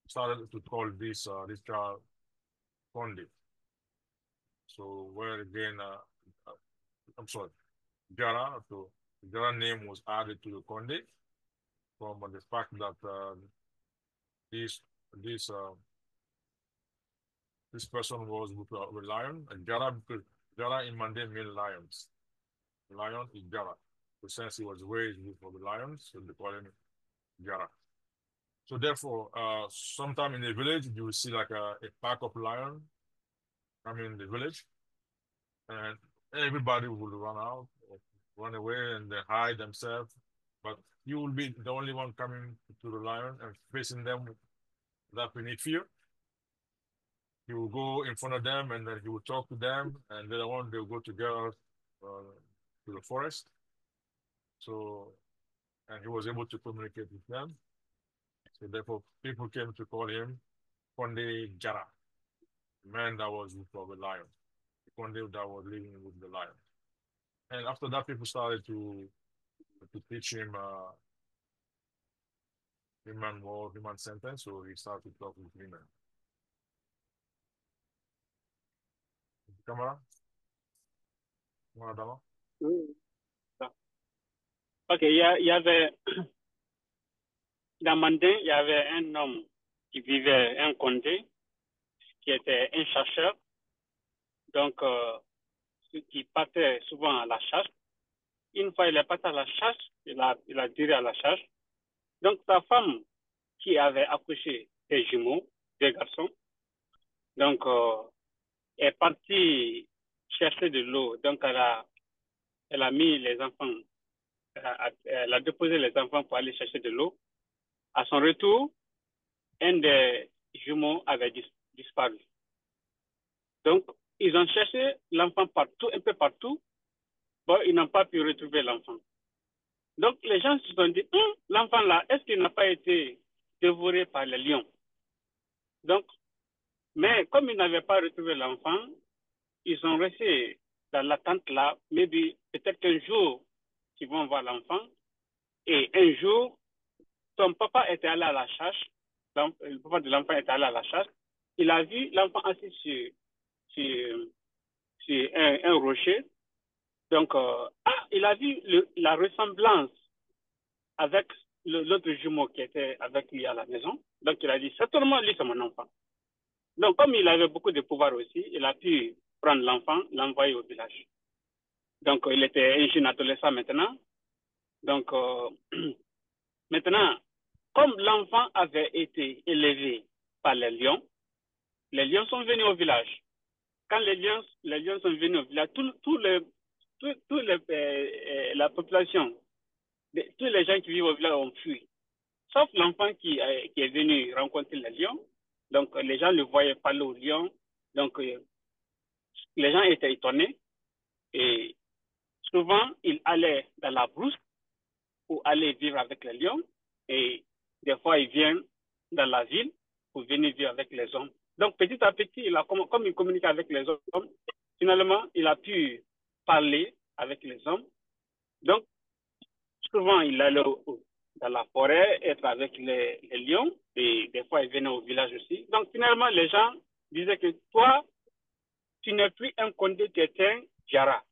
started to call this child Conde. So where again, I'm sorry, Jara. So Jara name was added to the Conde from the fact that this person was with a lion, and Jara, because Jara in Mande means lions. Lion is Jara. So since he was raised with the lions, so they call him Jara. So therefore, sometime in the village, you will see like a pack of lions coming in the village, and everybody will run out, run away, and they hide themselves. But you will be the only one coming to the lion and facing them without any fear. He will go in front of them, and then he will talk to them, and later on they'll go together to the forest. So, and he was able to communicate with them. So therefore, people came to call him Conde Jara, the man that was with the lion, the Conde that was living with the lion. And after that, people started to teach him human sentence, so he started to talk with human. Camera? Voilà, Oui. Ok, il y avait, dans Mandin, il y avait un homme qui vivait, un Condé, qui était un chasseur, donc qui partait souvent à la chasse. Une fois, il est parti à la chasse, il a tiré à la chasse. Donc, sa femme, qui avait accouché des jumeaux, des garçons, donc, est partie chercher de l'eau. Donc, elle a mis les enfants, elle a déposé les enfants pour aller chercher de l'eau. À son retour, un des jumeaux avait disparu. Donc, ils ont cherché l'enfant partout, un peu partout. Bon, ils n'ont pas pu retrouver l'enfant. Donc, les gens se sont dit, l'enfant là, est-ce qu'il n'a pas été dévoré par les lions? Donc, mais comme ils n'avaient pas retrouvé l'enfant, ils sont restés dans l'attente là, peut-être qu'un jour, ils vont voir l'enfant. Et un jour, son papa était allé à la chasse, le papa de l'enfant était allé à la chasse, il a vu l'enfant assis sur un rocher. Donc, il a vu la ressemblance avec l'autre jumeau qui était avec lui à la maison. Donc, il a dit, certainement, lui, c'est mon enfant. Donc, comme il avait beaucoup de pouvoir aussi, il a pu prendre l'enfant, l'envoyer au village. Donc, il était un jeune adolescent maintenant. Donc, maintenant, comme l'enfant avait été élevé par les lions sont venus au village. Quand les lions sont venus au village, la population tous les gens qui vivent au village ont fui. Sauf l'enfant qui est venu rencontrer le lion. Donc, les gens le voyaient parler au lion. Donc, les gens étaient étonnés. Et souvent, il allait dans la brousse pour aller vivre avec les lions. Et des fois, il vient dans la ville pour venir vivre avec les hommes. Donc, petit à petit, comme il communique avec les hommes, finalement, il a pu parler avec les hommes. Donc, souvent, il allait dans la forêt, être avec les lions, et des fois, il venait au village aussi. Donc, finalement, les gens disaient que toi, tu n'es plus un Condé, tu es un Jara.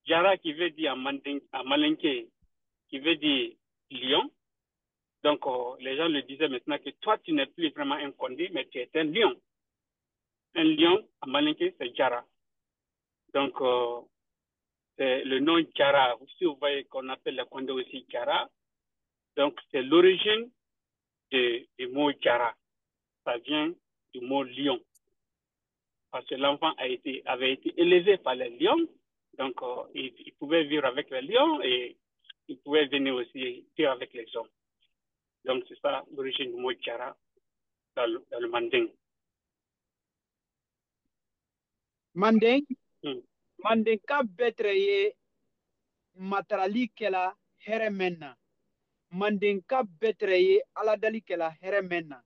Jara qui veut dire en malinké, qui veut dire lion. Donc, les gens le disaient maintenant que toi, tu n'es plus vraiment un Condé, mais tu es un lion. Un lion, en malinké, c'est Jara. Donc, c'est le nom Jara. Si vous voyez qu'on appelle le Condé aussi Jara, donc c'est l'origine du mot Jara. Ça vient du mot lion. Parce que l'enfant avait été élevé par les lions, donc il pouvait vivre avec les lions et il pouvait venir aussi vivre avec les hommes. Donc c'est ça l'origine du mot Jara dans le manding. Manding, manding ka betre ye matarali kela here menna. Manding ka betre ye aladali kela here menna.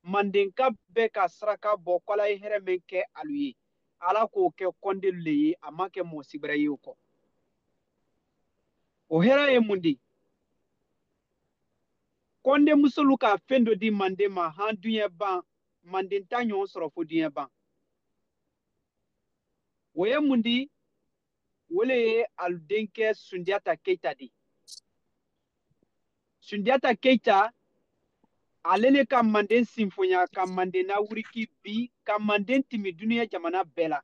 Manding ka be ka saraka bɔ kɔla ye here men kɛ alu ye. Ala k'o kɛ kɔndelu le ye a ma kɛ mɔgɔ si wɛrɛ ye o kɔ. O hɛrɛ ye mun di? Kɔnde musolu ka fɛn dɔ di manden ma han duɲɛ ban manden ta ɲɔgɔn sɔrɔ fo duɲɛ ban. O ye mun di? Wole ye alu denkɛ Sunjata Keita di. Sunjata Keita ale le ka manden sinfonya ka manden na wuriki bi ka manden timi dunuya jamana bɛɛ la.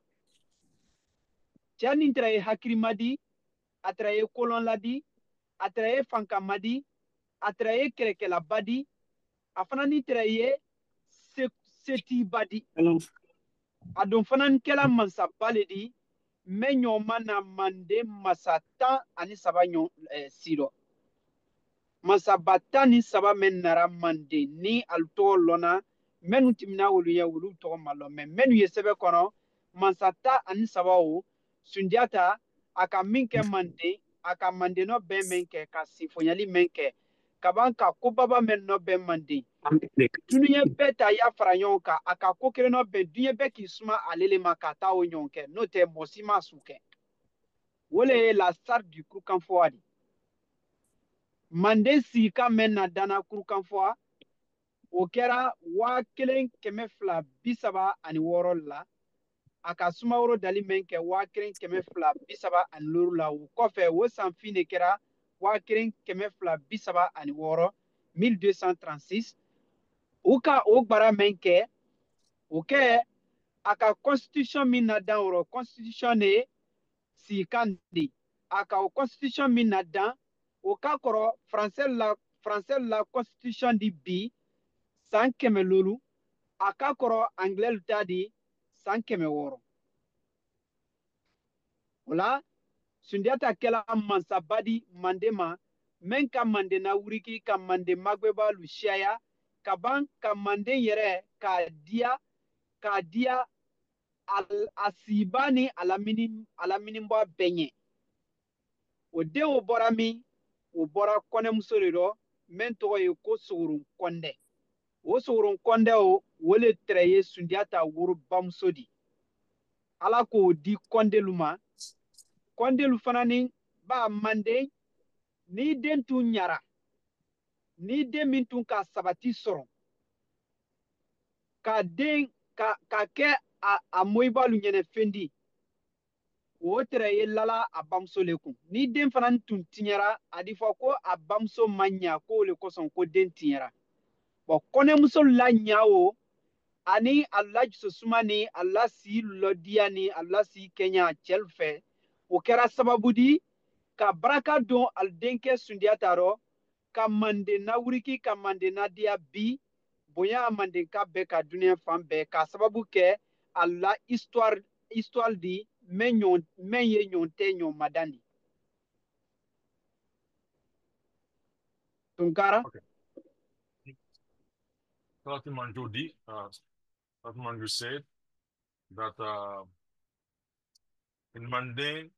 Cɛ nin tara ye hakilima di, a tara ye kolon ladi, a tara ye fankama di, a tara ye kɛlɛkɛlaba di, a fana ni tara ye setiba di. A don fana kɛla mansaba le di mɛ ɲɔgɔn na manden masa 13 si dɔ. Masaba 13 mɛ nara manden ni alu tɔgɔ lɔnna minnu tɛmɛna olu ye olu tɔgɔ ma lɔn mɛ minnu ye sɛbɛn kɔnɔ masa 13 o Sunjata a ka min kɛ manden a ka manden nɔ bɛn mɛn kɛ ka sinfonyali mɛn kɛ ka ban ka kobaba mɛn nɔ bɛn manden dunuya bɛɛ ta y'a fara ɲɔgɔn kan a ka ko kelen nɔ bɛn dunuya bɛɛ k'i suma ale le ma ka taa o ɲɔgɔn kɛ n'o tɛ mɔgɔ si ma su kɛ o le ye la sar du kurukanfɔwa di manden sigi kan mɛn na dana kurukanfɔwa o kɛra 1236 la a ka sumaworo dali mɛn kɛ 1236 la o kɔfɛ o san fin de kɛra 1236 1236 u ka o gbara mɛn kɛ o kɛ a ka constitution min na dan o constitution de sigi kan di a ka o constitution min na dan o ka kɔrɔ français la constitution di bi san 100 a ka kɔrɔ anglais ta di san 600. O la Sunjata kɛla mansaba di manden ma min ka manden na wuriki ka manden magweba lu siyaya ka ban ka manden yɛrɛ k'a diya a siba ni a laminibɔ bɛɛ ɲɛ o den o bɔra min o bɔra kɔnɛmuso de dɔ min tɔgɔ ye ko Sogoron Kɔnɛ o Sogoron Kɔnɛ o le tɛrɛ ye Sunjata worobamuso di ala k'o di kɔndelu ma kɔndelu fana ni b'a manden ni den tun ɲara ni den min tun ka sabati sɔrɔ ka kɛ a moyibalu ɲɛnɛ fendi o tɛrɛ ye lala a bamuso le kun ni den fana tun tiɲɛra a di fɔ ko a bamuso ma ɲa ko le kosɔn ko den tiɲɛra bɔn kɔnɛmuso la ɲa o ani a la jusosuma ni a la si lɔdiya ni a la si kɛɲa cɛlu fɛ o kɛra sababu di ka baraka don a denkɛ Sunjata rɔ ka manden na wuriki ka manden na diya bi bonya a manden ka bɛɛ ka duniya fan bɛɛ ka sababu kɛ a la histoire di men ye ɲɔgɔn tɛ ɲɔgɔn madan di Tunkara. Okay. Fatima Manjudi, Fatima Manjudi said that in Manding,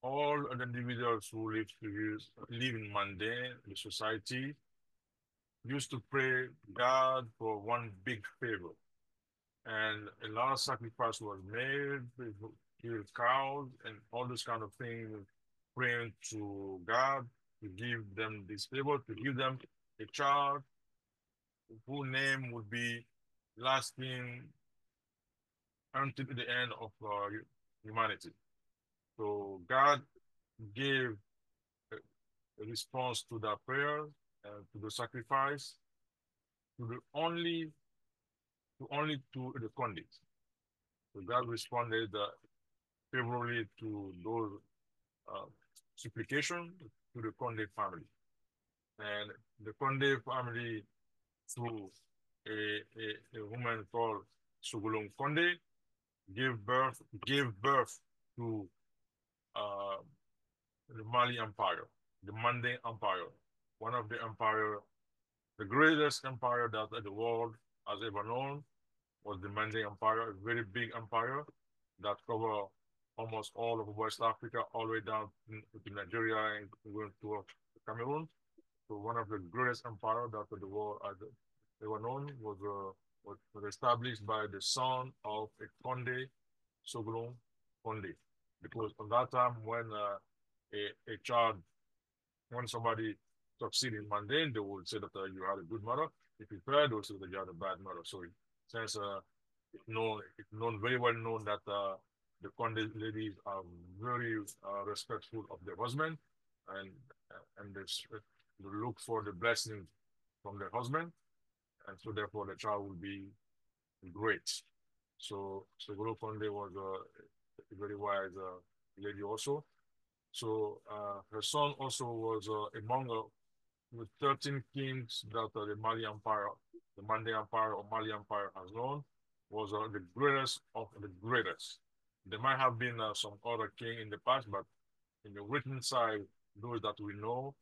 all the individuals who live in Manding, the society, used to pray God for one big favor. And a lot of sacrifice was made, with cows and all this kind of thing, praying to God to give them this favor, to give them a child whose name would be lasting until the end of humanity. So God gave a response to that prayer, to the sacrifice, only to the convicts. So God responded favorably to those supplications to the Condé family. And the Condé family, through a woman called Sogolon Condé, gave birth to the Mali Empire, the Manding Empire, one of the greatest empire that the world has ever known was the Manding Empire, a very big empire that covered almost all of West Africa, all the way down to Nigeria and going to Cameroon. So one of the greatest empires that the world has ever known was established by the son of a Condé, Sogolon Condé. Because at that time, when a child, when somebody succeeded in Manding, they would say that you had a good mother. If you failed, they would say that you had a bad mother. So since it's very well known that the Condé ladies are very respectful of their husband, and they look for the blessing from their husband, and so therefore the child will be great. So Sogolon Condé was a very wise lady also. So her son also was among the 13 kings that the Mali Empire, the Manding Empire or Mali Empire has known, was the greatest of the greatest. There might have been some other king in the past, but in the written side, those that we know,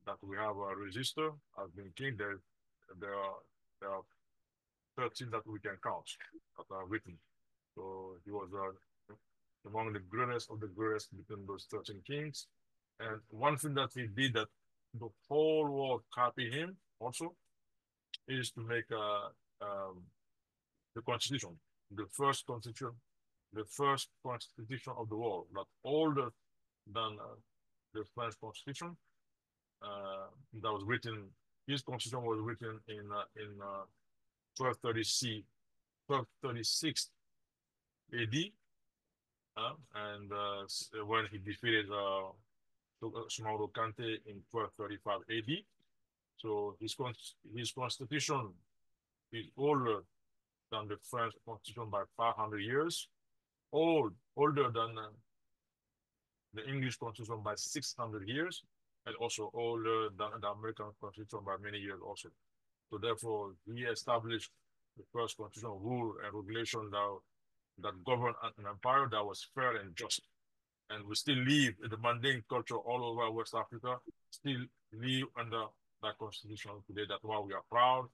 that we have registered as being king, there are 13 that we can count that are written. So he was among the greatest of the greatest between those 13 kings. And one thing that he did that the whole world copy him also is to make the constitution, the first constitution of the world, not older than the French constitution. That was written. His constitution was written in 1236 AD, and when he defeated Soumaoro Kante in 1235 AD. So his constitution is older than the French constitution by 500 years, older than the English constitution by 600 years, and also older than the American constitution by many years also. So therefore, he established the first constitutional rule and regulation that governed an empire that was fair and just. And we still live in the Manding culture all over West Africa, still live under that constitution today. That's why we are proud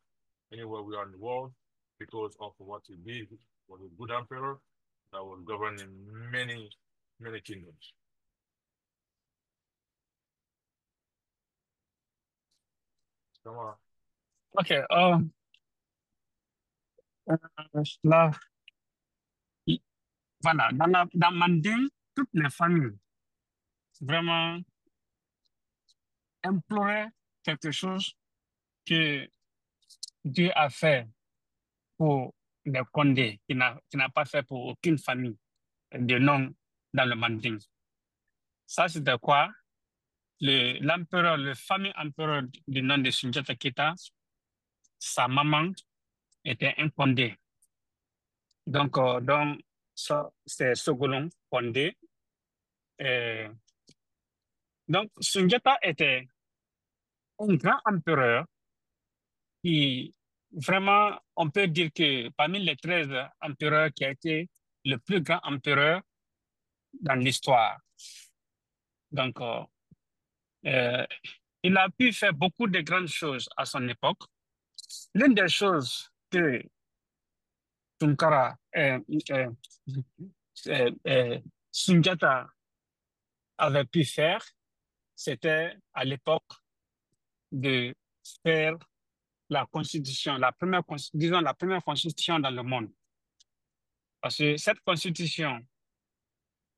anywhere we are in the world, because of what he did. He was a good emperor that was governing many, many kingdoms. Come on. Okay. Là, voilà, dans Manding, toutes les familles vraiment imploraient quelque chose que Dieu a fait pour les Condé, qui n'a pas fait pour aucune famille de nom dans le Manding. Ça, c'était quoi? L'empereur, le fameux empereur du nom de Sundiata Keita, sa maman était un Condé. Donc ça, c'est Sogolon Condé. Donc, Sundiata était un grand empereur qui, vraiment, on peut dire que parmi les 13 empereurs, qui a été le plus grand empereur dans l'histoire. Donc, Il a pu faire beaucoup de grandes choses à son époque. L'une des choses que Tunkara, Sundiata avait pu faire, c'était à l'époque de faire la constitution, disons la première constitution dans le monde. Parce que cette constitution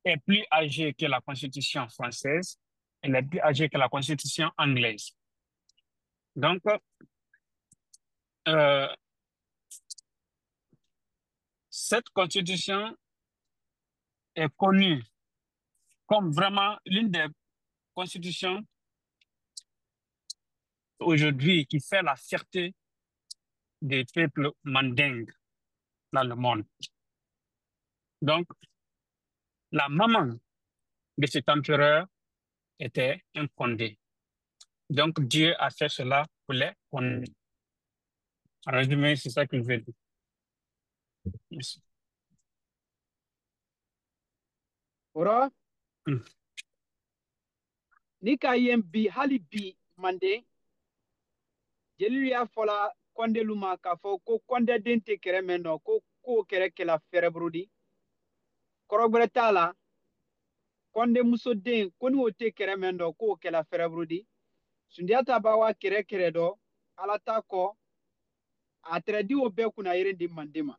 est plus âgée que la constitution française, elle est plus âgée que la constitution anglaise. Donc, cette constitution est connue comme vraiment l'une des constitutions aujourd'hui qui fait la fierté des peuples mandingues dans le monde. Donc, la maman de cet empereur était un Condé. Donc, Dieu a fait cela pour les Condés. En résumé, c'est ça qu'il veut dire. Merci. Ora, Mm. ni ka yen bi hali bi mande jelilu y'a fɔla kɔndelu ma k'a fɔ ko kɔnde den tɛ kɛrɛ mɛn nɔ ko kɛrɛ kɛla fɛrɛburudi kɔrɔgbɛrɛ t'a la kɔnde muso den ko ni o tɛ kɛrɛ mɛn dɔ k'o kɛla fɛrɛburudi Sundiata b'a wa kɛrɛ kɛrɛ dɔ ala t'a kɔ a tɛrɛ di o bɛɛ kunna yeren di mande ma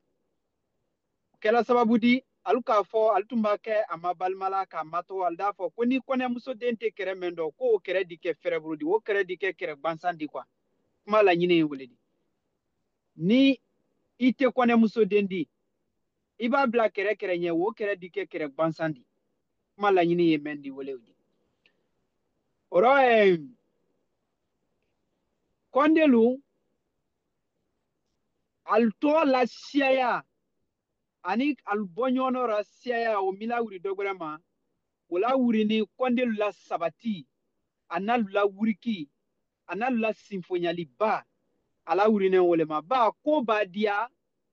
o kɛla sababu di alu k'a fɔ alu tun b'a kɛ a ma balimala k'a matɔ alu t'a fɔ ko ni kɔnɛmuso den tɛ kɛrɛ mɛn dɔ k'o kɛrɛ di kɛ fɛrɛburudi o kɛrɛ di kɛ kɛrɛ gwansan di kuwa kuma laɲini ye wele di ni i tɛ kɔnɛmuso den di i b'a bila kɛrɛ kɛrɛ ɲɛ o kɛrɛ di kɛ kɛrɛ gwansan di kuma laɲini ye mɛn di wele di o rɔ kɔndelu alu tɔ la siyaya ani alu bɔ ɲɔgɔn ra siyaya o mila wuri dɔgɔrɛ ma o la wuri ni kɔndelu la sabati a n'alu la wuriki a n'alu la sinfonyaliba a la wuri ne wole ma ba ko b'a diya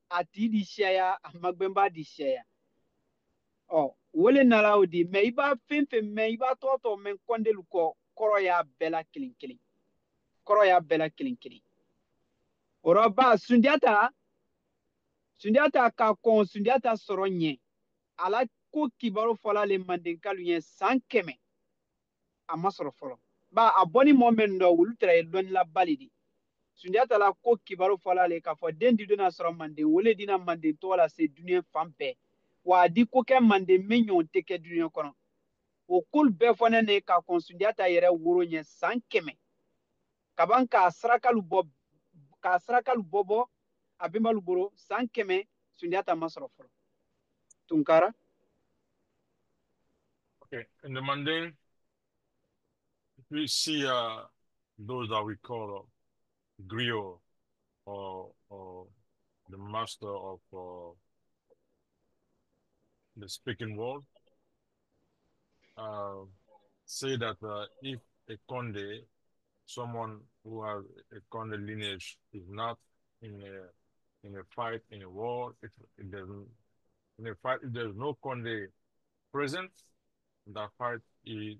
a ti di siyaya a magbɛn b'a di siyaya ɔ wole nala o di mɛ i b'a fɛn fɛn mɛn i b'a tɔgɔ tɔgɔ mɛn kɔndelu kɔ kɔrɔ y'a bɛɛ la kelen kelen kɔrɔ y'a bɛɛ la kelen kelen o rɔ ba Sundiata ka kɔn Sundiata sɔrɔ ɲɛ a la ko kibaru fɔla le mandenkalu ye san 100 a ma sɔrɔ fɔlɔ ba a bɔni mɔɔ mɛn dɔ olu tɛra ye dɔnnila bali di Sundiata la ko kibaru fɔla le k'a fɔ den di donna sɔrɔ manden wole dina manden tɔgɔ la se duniɲɛ fan bɛɛ wa a di ko kɛ manden min ɲɔgɔn tɛ kɛ duniɲɛ kɔnɔ o kul bɛɛ fɔne ne ka kɔn Sundiata yɛrɛ woro ɲɛ san 100 kaban k'a sarakalu bɔ a benbalu bolo san 100 Sundiata ma sɔrɔ fɔlɔ Tunkara. Okay, in the mundane, we see those that we call griot or the master of the speaking world. Say that if a Conde, someone who has a Conde lineage, is not in a fight, in a war, if it doesn't in a fight, if there's no Conde present, that fight is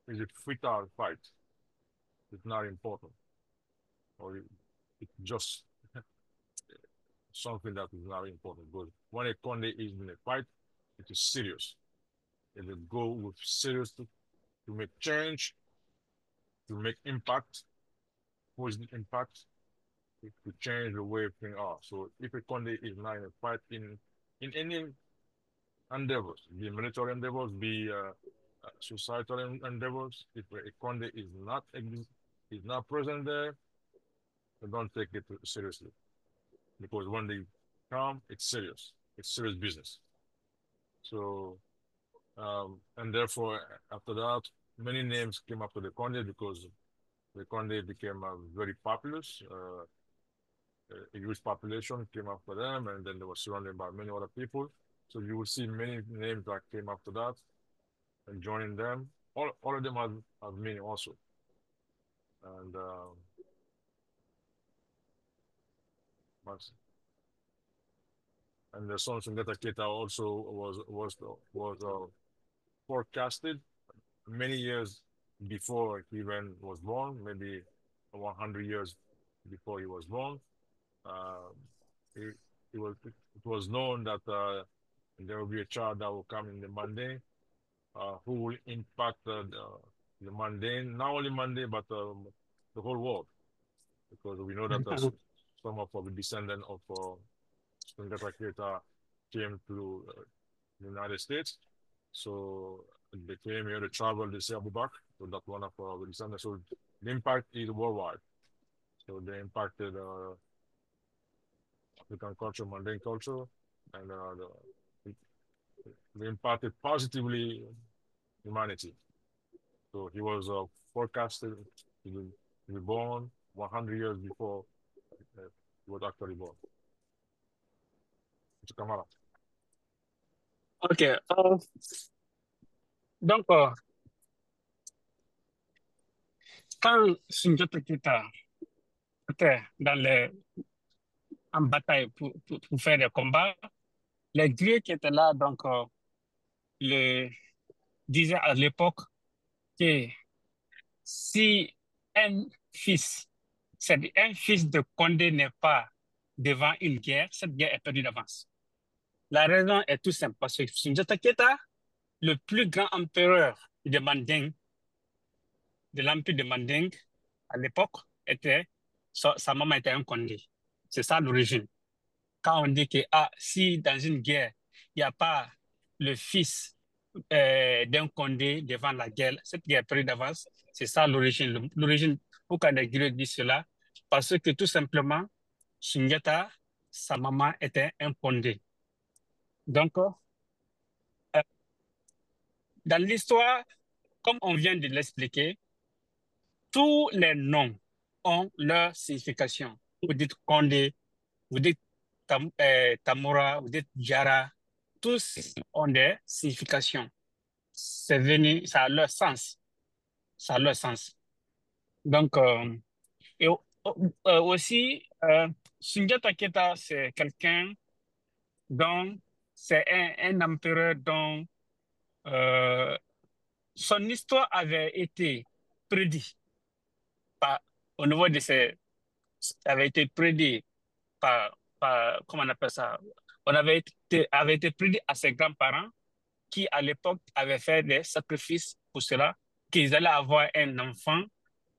a futile fight. It's not important, or it's just something that is not important. But when a Conde is in a fight, it is serious. It will go with serious to make change, to make impact, positive impact, to change the way things are. So if a Conde is not in a fight in any endeavors, be military endeavors, be societal endeavors, if a Conde is not present there, they don't take it seriously. Because when they come, it's serious. It's serious business. So, and therefore, after that, many names came after the Conde because the Conde became very populous. A huge population came after them, and then they were surrounded by many other people. So you will see many names that came after that and joining them. All of them have meaning also. And the song Sundiata Keita also was forecasted many years before he even was born, maybe 100 years before he was born. It, it was known that there will be a child that will come in the mundane, who will impact the mundane, not only mundane, but the whole world. Because we know that some of the descendants of Sundiata Keita came to the United States. So they came here to travel, they say Abu Bakr. So that's one of the descendants. So the impact is worldwide. So they impacted African culture, mundane culture, and they impacted positively humanity. So he was forecasted to be born 100 years before he was actually born. Mr. Kamara. OK. Donc, quand Sundiata Keita était en bataille pour faire des combats, les griots qui étaient là, donc, le disaient à l'époque que si un fils de Condé n'est pas devant une guerre, cette guerre est perdue d'avance. La raison est tout simple, parce que Sundiata Keita, le plus grand empereur de Manding, de l'empire de Manding, à l'époque, sa maman était un Condé. C'est ça l'origine. Quand on dit que si dans une guerre, il n'y a pas le fils d'un Condé devant la guerre, cette guerre est perdue d'avance, c'est ça l'origine. L'origine, pourquoi les Grecs disent cela? Parce que tout simplement, Sundiata, sa maman était un Condé. Donc, dans l'histoire, comme on vient de l'expliquer, tous les noms ont leur signification. Vous dites Condé, vous dites Tamura, vous dites Jara, tous ont des significations. C'est venu, ça a leur sens. Ça a leur sens. Donc, et aussi, Sundiata Keita, c'est quelqu'un dont c'est un empereur dont son histoire avait été prédite au niveau de avait été prédit par, comment on appelle ça? Avait été prédit à ses grands-parents qui, à l'époque, avaient fait des sacrifices pour cela, qu'ils allaient avoir un enfant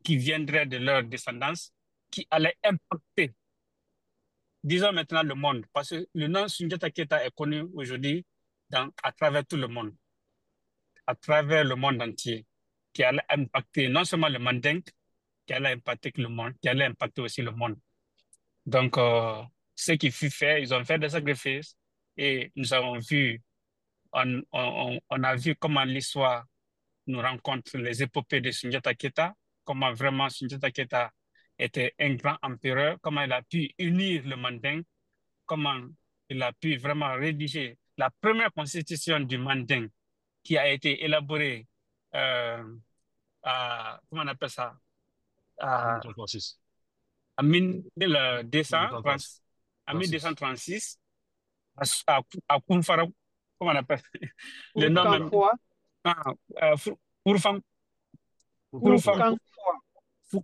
qui viendrait de leur descendance, qui allait impacter, disons maintenant, le monde. Parce que le nom Sundiata Keita est connu aujourd'hui à travers tout le monde, à travers le monde entier, qui allait impacter non seulement le Mandingue, qui allait impacter le monde, qui allait impacter aussi le monde. Donc, ce qui fut fait, ils ont fait des sacrifices et nous avons vu, on a vu comment l'histoire nous rencontre les épopées de Sundiata Keita, comment vraiment Sundiata Keita était un grand empereur, comment il a pu unir le Mandingue, comment il a pu vraiment rédiger la première constitution du Mandingue qui a été élaborée comment on appelle ça? À 1236, à Kounfara, comment on appelle le nom même?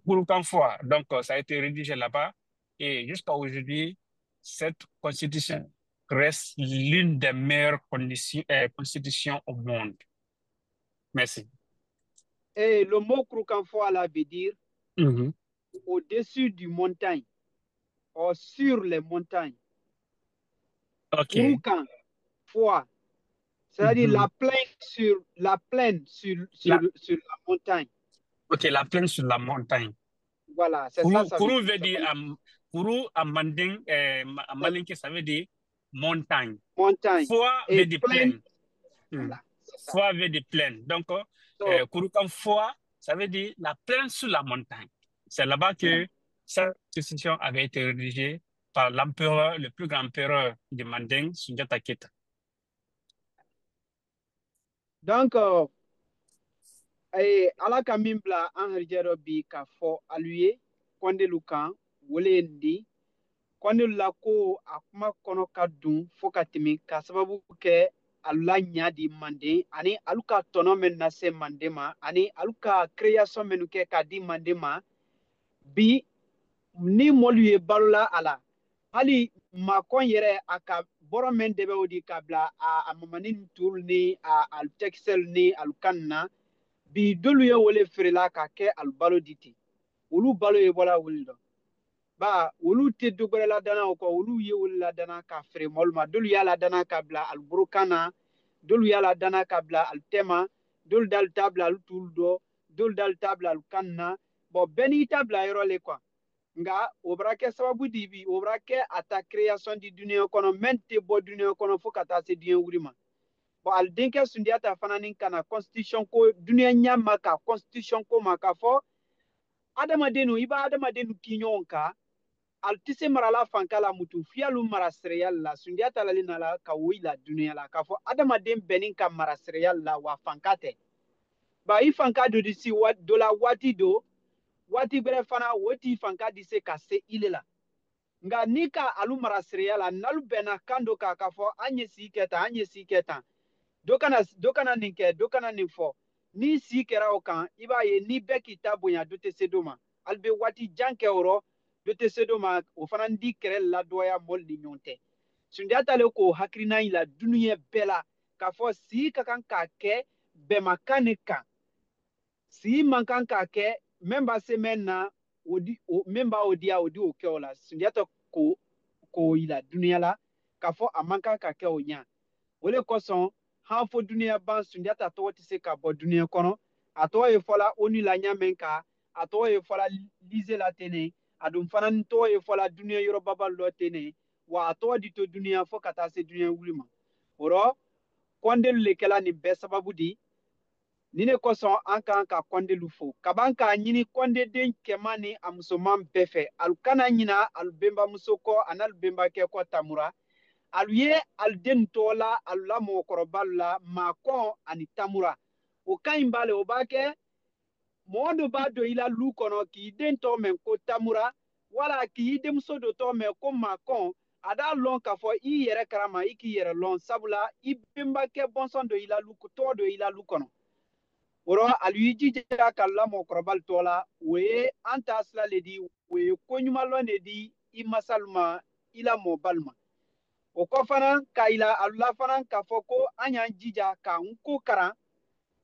Kouroukanfoua. Donc, ça a été rédigé là-bas. Et jusqu'à aujourd'hui, cette constitution reste l'une des meilleures constitutions au monde. Merci. Et le mot Kouroukanfoua là veut dire au-dessus du montagne, ou sur les montagnes. OK. Kouroukanfoua, c'est-à-dire la plaine sur la montagne. OK, la plaine sur la montagne. Voilà, c'est ça. Kourou veut dire, Kourou en Manding, en Malinké, ça veut dire montagne. Foua veut dire plaine. Voilà, Foua veut dire plaine. Donc, Kouroukanfoua, ça veut dire la plaine sur la montagne. C'est là-bas que cette constitution avait été rédigée par l'empereur, le plus grand empereur du Manding, Sundiata Keita. Donc, ala ka min bila an harijɛrɛ bi k'a fɔ alu ye kɔndelu kan wele di kɔndelu la ko a kuma kɔnɔ ka dun fo ka tɛmɛ ka sababu kɛ alula ɲa di manden ani alu ka tɔnɔ min nase manden ma ani alu ka création minnu kɛ k'a di manden ma bi ni mɔlu ye balola a la hali makɔn yɛrɛ a ka bɔrɔ min de bɛ o di ka bila a mamani ni turu ni a texel ni alukan na bi dolu ye wele feerela ka kɛ alu balo di ten olu balo ye bɔla wuli dɔ ba olu tɛ dogwɛrɛ ladana o kɔ olu ye wele ladana ka feere mɔlu ma dolu y'a ladana ka bila aluburukan na dolu y'a ladana ka bila alutɛma dolu dali t'a bila alu tulu dɔ dolu dali t'a bila alukan na bɔn bɛɛ n'i ta bila yɔrɔ le kuwa nga o bɛra kɛ sababu di bi o bɛra kɛ a ta création di duniya kɔnɔ mɛn tɛ bɔ duniya kɔnɔ fo ka taa se duniya wuli ma bɔn ali denkɛ Sunjata fana ni kana constitution ko duniya ɲa ma ka constitution ko ma k'a fɔ adamaden i b'a adamaden k'i ɲɔgɔn kan ali tɛ se marala fanka la mutu fiyalu mara siriyali la Sunjata lali nala ka woyi la duniya la k'a fɔ adamaden bɛnni ka mara siriyali la wa fanka tɛ ba i fanka do di si do la waati do waati bɛrɛ fana o t'i fanka di se ka se ile la nka ni ka alu mara siriya la n'alu bɛnna kan do kan k'a fɔ an ye sigi kɛ tan an ye sigi kɛ tan dɔ kana nin kɛ dɔ kana nin fɔ ni sigi kɛra o kan i b'a ye ni bɛɛ k'i ta bonya dɔ tɛ se dɔ ma ali bɛ waati jan kɛ o rɔ dɔ tɛ se dɔ ma o fana di kɛrɛ ladɔya mɔli ni ɲɔgɔn tɛ Sunjata le k'o hakilina yira duniya bɛɛ la k'a fɔ sigi ka kan k'a kɛ bɛnmakan de kan sigi man kan k'a kɛ min b'a se min na min b'a o di o kɛ o la Sunjata k'o yira duniya la k'a fɔ a man kan ka kɛ o ɲa o le kosɔn han fɔ duniya ban Sunjata tɔgɔ tɛ se ka bɔ duniya kɔnɔ a tɔgɔ ye fɔla ONU la ɲa min kan a tɔgɔ ye fɔla Lize la ten ne a dun fana tɔgɔ ye fɔla duniya yɔrɔ baba lɔ ten ne wa a tɔgɔ di to duniya fo ka taa se duniya wuli ma o rɔ kɔndelu le kɛla nin bɛɛ sababu di ni ne kosɔn an kan ka kɔndelu fo kaban k'a ɲini kɔndeden cɛman ni a musoman bɛɛ fɛ alu kana ɲina alu benbamuso kɔ ani alu benbakɛ kɔ tamura alu ye alu den tɔgɔ la alu la mɔgɔkɔrɔbalu la maakɔn ani tamura o ka ɲi b'a la o b'a kɛ mɔgɔ dɔ b'a don i la lu kɔnɔ k'i den tɔgɔ mɛn ko tamura wala k'i denmuso dɔ tɔgɔ mɛn ko maakɔn a t'a lɔn k'a fɔ i yɛrɛ karama i k'i yɛrɛ lɔn sabula i benbakɛ bɔnsɔn dɔ i la lu tɔgɔ dɔ i la lu kɔnɔ o rɔ alu y'i jija ka la mɔgɔkɔrɔbalu tɔgɔ la o ye an ta sira le di o ye koɲumanlɔn de di i masalu ma i la mɔbalu ma o kɔ fana ka yira alu la fana k'a fɔ ko an y'an jija k'an ko karan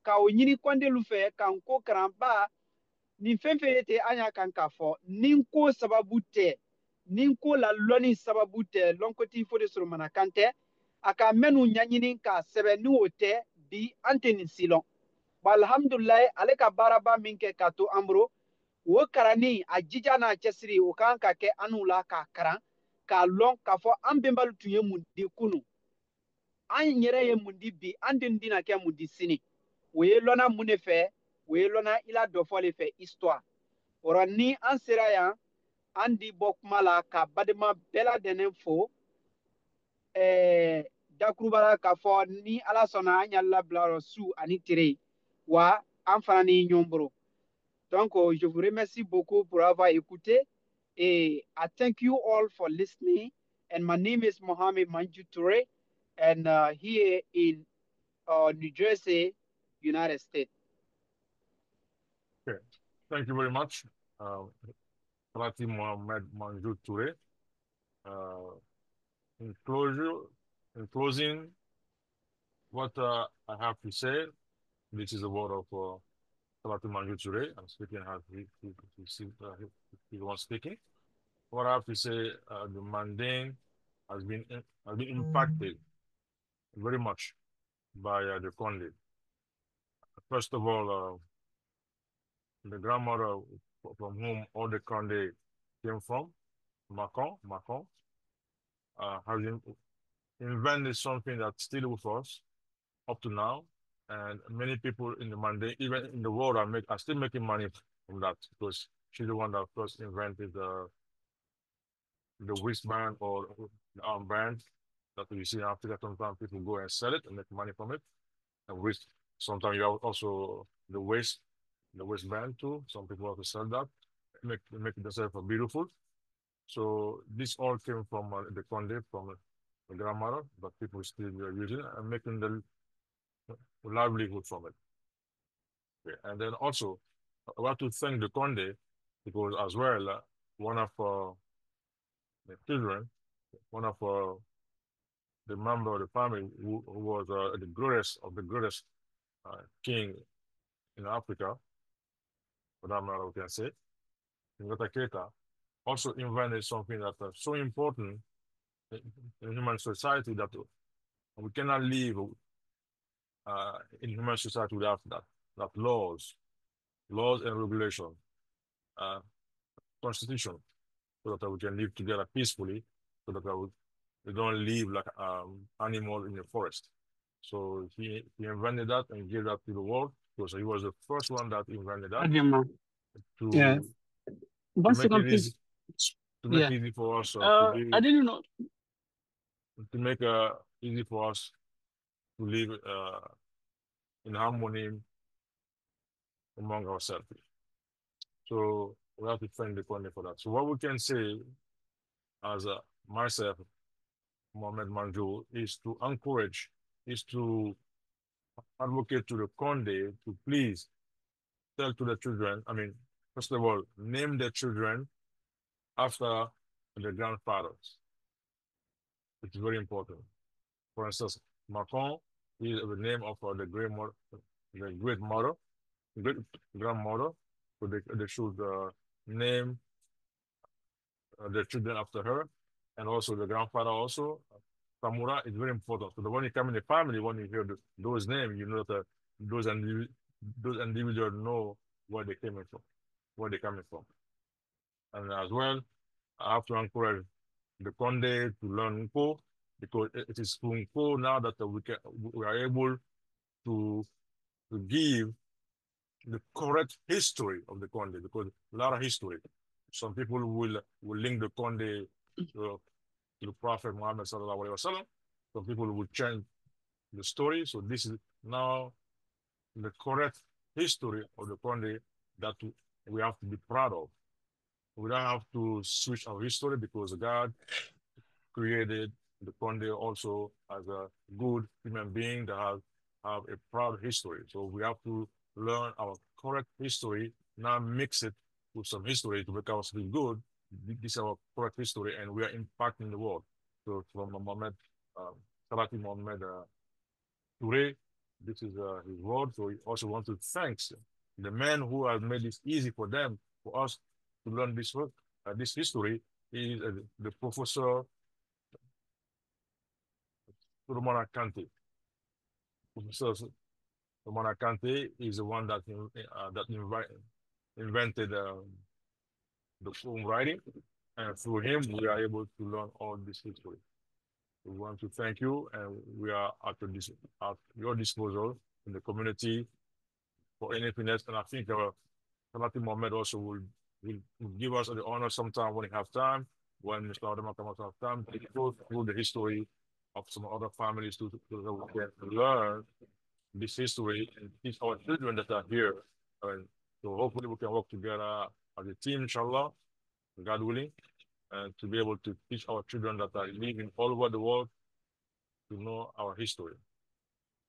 ka o ɲini kɔndelu fɛ k'an ko karan ba nin fɛn fɛn ye ten an y'a kan k'a fɔ ni ko sababu tɛ ni ko la lɔnni sababu tɛ lɔnkoti fo de soromanakan tɛ a ka mɛnnu ɲaɲini k'a sɛbɛn ni o tɛ bi an tɛ nin si lɔn alhamdulilayi ale ka baaraba min kɛ k'a to an bolo o karanni a jija n'a cɛsiri o kan ka kɛ an'u la k'a karan k'a lɔn k'a fɔ an benbalu tun ye mun di kunu an yɛrɛ ye mun di bi an den dina kɛ mun di sini o ye lɔnna mun de fɛ o ye lɔnna i la dɔ fɔ de fɛ histoire o rɔ ni an sera yan an di bɔ kuma la ka badenma bɛɛ lajɛlen fo dakuruba la k'a fɔ ni ala sɔnna an y'a labila su ani tire wa an fana ni ɲɔgɔn bolo donc je vous remercie beaucoup pour avoir écouté et I thank you all for listening and my name is Mohamed Manju Toure and here in New Jersey, United States. Okay. Thank you very much, Prati Mohamed Manju Toure. In closing, what I have to say, this is the word of Prati Manju Toure. I'm speaking as he was speaking. What I have to say, the Manding has been impacted very much by the Conde. First of all, the grandmother from whom all the Conde came from, Macon, has invented something that's still with us up to now. And many people in the Manding, even in the world, are still making money from that because she's the one that first invented the wristband or the armband that you see in Africa. Sometimes people go and sell it and make money from it. And wrist, sometimes you have also the waistband too. Some people also sell that, make themselves beautiful. So this all came from the Conde, from the grandmother, but people still using it and making the livelihood from it. Okay. And then also, I want to thank the Conde because as well, one of the children, one of the member of the family who was the greatest of the greatest king in Africa, for that matter, we can say, Ngata Keita, also invented something that is so important in human society that we cannot live in human society without that laws and regulation, uh, constitution, so that we can live together peacefully, so that we don't live like animals in the forest. So he invented that and gave that to the world because he was the first one that invented that Yeah. to One make second, it please. easy to make Yeah. it easy for us I didn't know. to make easy for us to live in harmony among ourselves. So we have to thank the Conde for that. So what we can say as myself, Mohamed Manjou, is to encourage, is to advocate to the Conde to please tell to the children, I mean, first of all, name the children after the grandfathers. It's very important. For instance, Macron is the name of the great mother, great grandmother. So they should name the children after her, and also the grandfather also. Samura is very important. So when you come in the family, when you hear those names, you know that those individuals know where they came from, where they coming from. And as well, I have to encourage the Conde to learn Nko because it is through Nko now that we are able to give the correct history of the Conde because a lot of history. Some people will link the Conde to the Prophet Muhammad sallallahu alaihi wasallam. Some people will change the story. So this is now the correct history of the Conde that we have to be proud of. We don't have to switch our history because God created the Conde also as a good human being that have a proud history. So we have to learn our correct history, not mix it with some history to make us feel good. This is our correct history, and we are impacting the world. So from Mohamed, Salati Mohamed Toure, this is his word. So we also want to thank the man who has made it easy for them, for us to learn this work, this history. He is the professor Solomon Kante. Professor Solomon Kante is the one that invented the film writing, and through him we are able to learn all this history. We want to thank you, and we are at your disposal in the community for anything else. And I think Salati Mohamed also will give us the honor sometime when he have time, when Mr. Adama comes have time, to go through the history of some other families so that we can learn this history and teach our children that are here. And so hopefully we can work together as a team, inshallah, God willing, and to be able to teach our children that are living all over the world to know our history.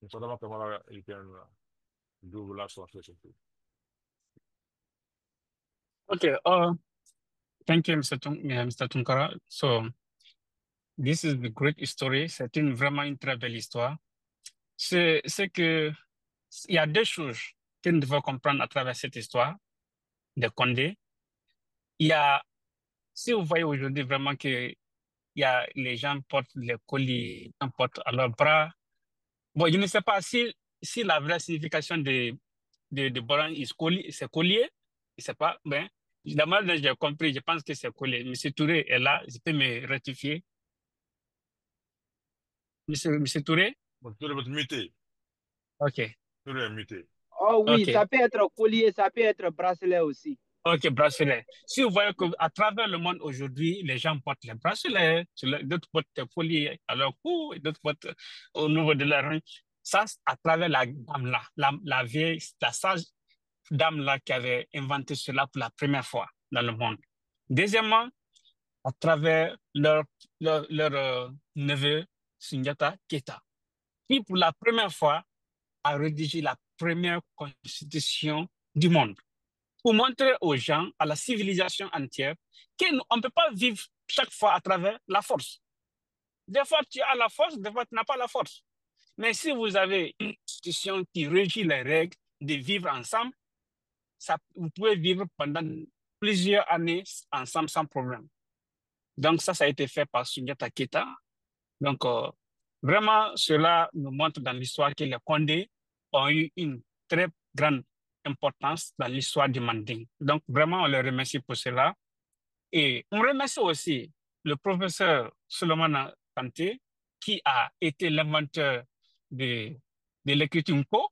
Mr. Adama Kamara, you can do the last translation too. Okay. Thank you, Mr. Tunkara. So, this is the great story. C'est vraiment une très belle histoire. C'est que il y a deux choses que nous devons comprendre à travers cette histoire de Condé. Il y a, si vous voyez aujourd'hui vraiment que les gens portent les colliers, portent à leurs bras. Bon, je ne sais pas si la vraie signification de Boran c'est collier. Je ne sais pas, mais la manière dont j'ai compris, je pense que c'est collier. Monsieur Touré est là, je peux me rectifier. Monsieur Touré? Touré va être muté. OK. Touré est muté. Oh oui, Okay. Ça peut être collier, ça peut être bracelet aussi. OK, bracelet. Si vous voyez qu'à travers le monde aujourd'hui, les gens portent les bracelets, d'autres portent des colliers à leur cou, d'autres portent au niveau de leur hanche. Ça, à travers la dame-là, la vieille, la sage dame-là qui avait inventé cela pour la première fois dans le monde. Deuxièmement, à travers leur neveu Sundiata Keita, qui pour la première fois a rédigé la première constitution du monde pour montrer aux gens, à la civilisation entière, qu'on ne peut pas vivre chaque fois à travers la force. Des fois, tu as la force, des fois, tu n'as pas la force. Mais si vous avez une constitution qui régit les règles de vivre ensemble, ça, vous pouvez vivre pendant plusieurs années ensemble sans problème. Donc, ça a été fait par Sundiata Keita. Donc, vraiment, cela nous montre dans l'histoire que les Condés ont eu une très grande importance dans l'histoire du Manding. Donc, vraiment, on les remercie pour cela. Et on remercie aussi le professeur Solomon Kanté, qui a été l'inventeur de, de l'écriture Nko,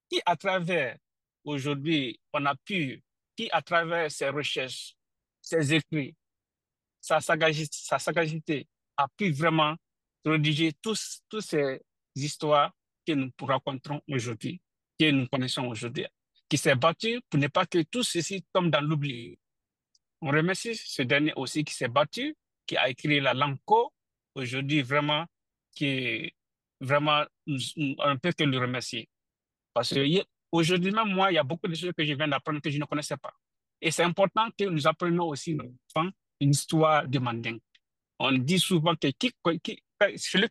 qui à travers, aujourd'hui, on a pu, qui à travers ses recherches, ses écrits, sa sagacité a pu vraiment rédiger toutes ces histoires que nous racontons aujourd'hui, que nous connaissons aujourd'hui, qui s'est battu pour ne pas que tout ceci tombe dans l'oubli. On remercie ce dernier aussi qui s'est battu, qui a écrit la langue Ko, aujourd'hui vraiment, qui vraiment, on ne peut que le remercier. Parce que aujourd'hui même, moi, il y a beaucoup de choses que je viens d'apprendre que je ne connaissais pas. Et c'est important que nous apprenions aussi, nos enfants, l'histoire du Manding. On dit souvent que celui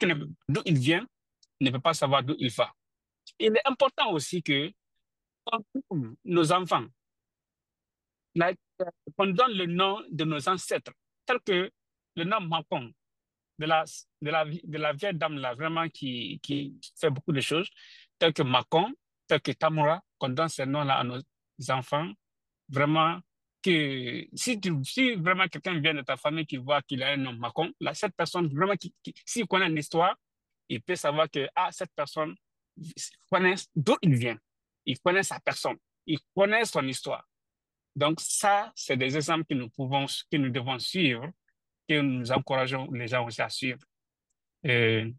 d'où il vient ne peut pas savoir d'où il va. Il est important aussi que nos enfants, like, qu'on donne le nom de nos ancêtres, tel que le nom Makong, de la vieille dame là, vraiment qui fait beaucoup de choses, tel que Makong, tel que Tamura, qu'on donne ces noms-là à nos enfants, vraiment que si vraiment quelqu'un vient de ta famille qui voit qu'il a un nom Makong, là, cette personne, vraiment, s'il connaît une histoire, il peut savoir que ah, cette personne connaît d'où il vient, il connaît sa personne, il connaît son histoire. Donc ça, c'est des exemples que nous devons suivre, que nous encourageons les gens aussi à suivre. Et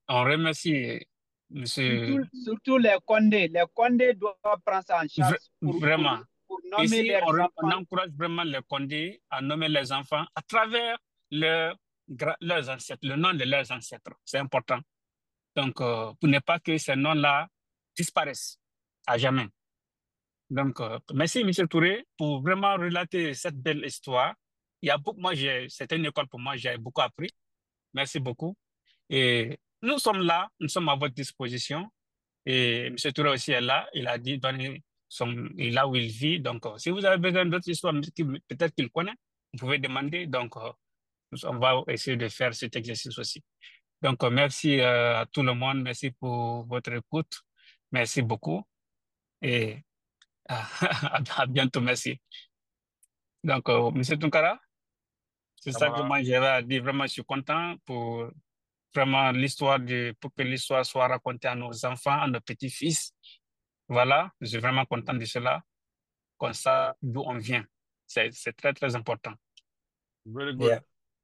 on remercie monsieur, Surtout les Condés. Les Condés doivent prendre ça en charge vraiment. pour nommer Ici, leurs on enfants. encourage vraiment les Condés à nommer les enfants à travers leurs ancêtres, le nom de leurs ancêtres. C'est important. Donc, pour ne pas que ces noms-là disparaissent à jamais. Donc, merci, M. Touré, pour vraiment relater cette belle histoire. Il y a beaucoup, c'était une école pour moi, j'ai beaucoup appris. Merci beaucoup. Et nous sommes là, nous sommes à votre disposition. Et M. Touré aussi est là. Il a dit donner là où il vit. Donc, si vous avez besoin d'autres histoires, peut-être qu'il connaît, vous pouvez demander. Donc, on va essayer de faire cet exercice aussi. Donc, merci à tout le monde. Merci pour votre écoute. Merci beaucoup. Et à bientôt. Merci. Donc, M. Tunkara, c'est ça que Camara, moi j'avais à dire. Vraiment, je suis content pour vraiment pour que l'histoire soit racontée à nos enfants, à nos petits-fils. Voilà, je suis vraiment content de cela. Comme ça, d'où on vient. C'est très, très important. very good, Yeah.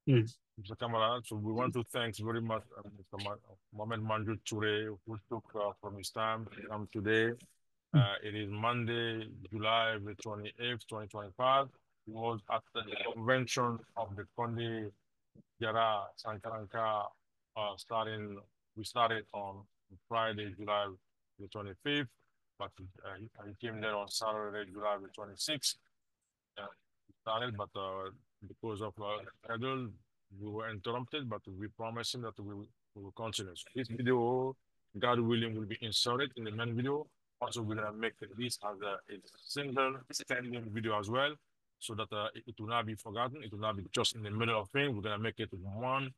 Mm. Mr. Kamara. So we want to thank very much Mr. Mohamed Manju Toure, who took from his time to come today. It is Monday, July the 28th, 2025. It was at the convention of the Kondi Jara Sankaranka we started on Friday, July the 25th, but he came there on Saturday, July the 26th. Started, but because of schedule, we were interrupted, but we promised him that we will continue. So this video, God willing, will be inserted in the main video. Also, we're gonna make this as a single standing video as well, so that it will not be forgotten. It will not be just in the middle of thing. We're gonna make it one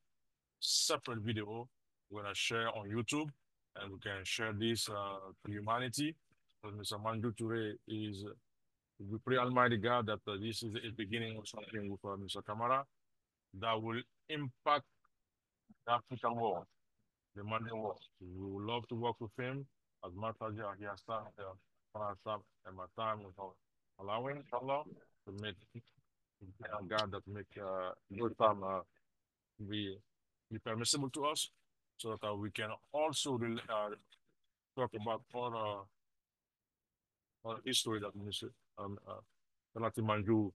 separate video. We're gonna share on YouTube, and we can share this to humanity. So Mr. Manju Toure is we pray Almighty God that this is the beginning of something with Mr. Kamara that will impact the African world, the Mandan world. We would love to work with him as much as he has started and my time with allowing Allah to make God that make good time be, be permissible to us so that we can also talk about all history that Mr. Manju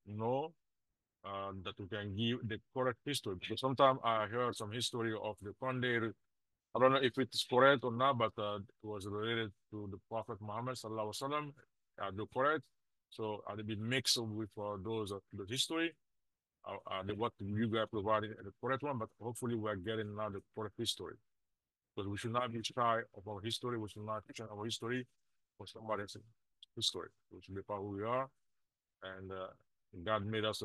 know that we can give the correct history. Because sometimes I heard some history of the Conde. I don't know if it is correct or not, but it was related to the Prophet Muhammad sallallahu alaihi wasallam. The correct, so they be mixed with those the history. What you guys provided the correct one, but hopefully we are getting now the correct history. Because we should not be shy of our history. We should not share our history for somebody else's history. We should be proud who we are, and God made us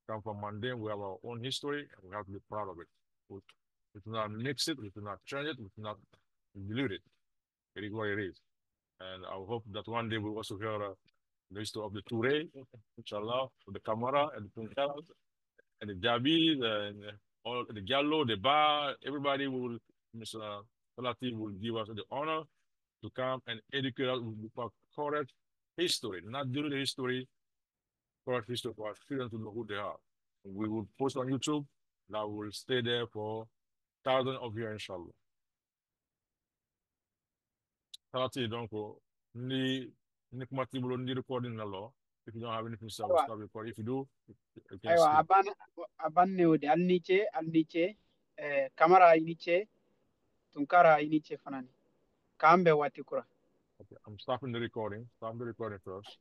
come from mundane. We have our own history, and we have to be proud of it. We do not mix it, we do not change it, we do not dilute it. It is what it is. And I hope that one day we'll also hear the history of the Touré, inshallah, the Camara, and the Punjab, and the Jabi, and all the Gallo, the Bar, everybody will, Mr. Salati will give us the honor to come and educate us with correct history, not dilute the history, correct history for our students to know who they are. We will post on YouTube, that will stay there for thousands of years, inshallah. Salati, donc, ni compatible ni recording na law. If you don't have anything to say, we'll stop recording. If you do, you can aywa speak. aban newde alnice camara inice tunkara inice fanani kambe wati kura. Okay, I'm stopping the recording. Stop the recording first.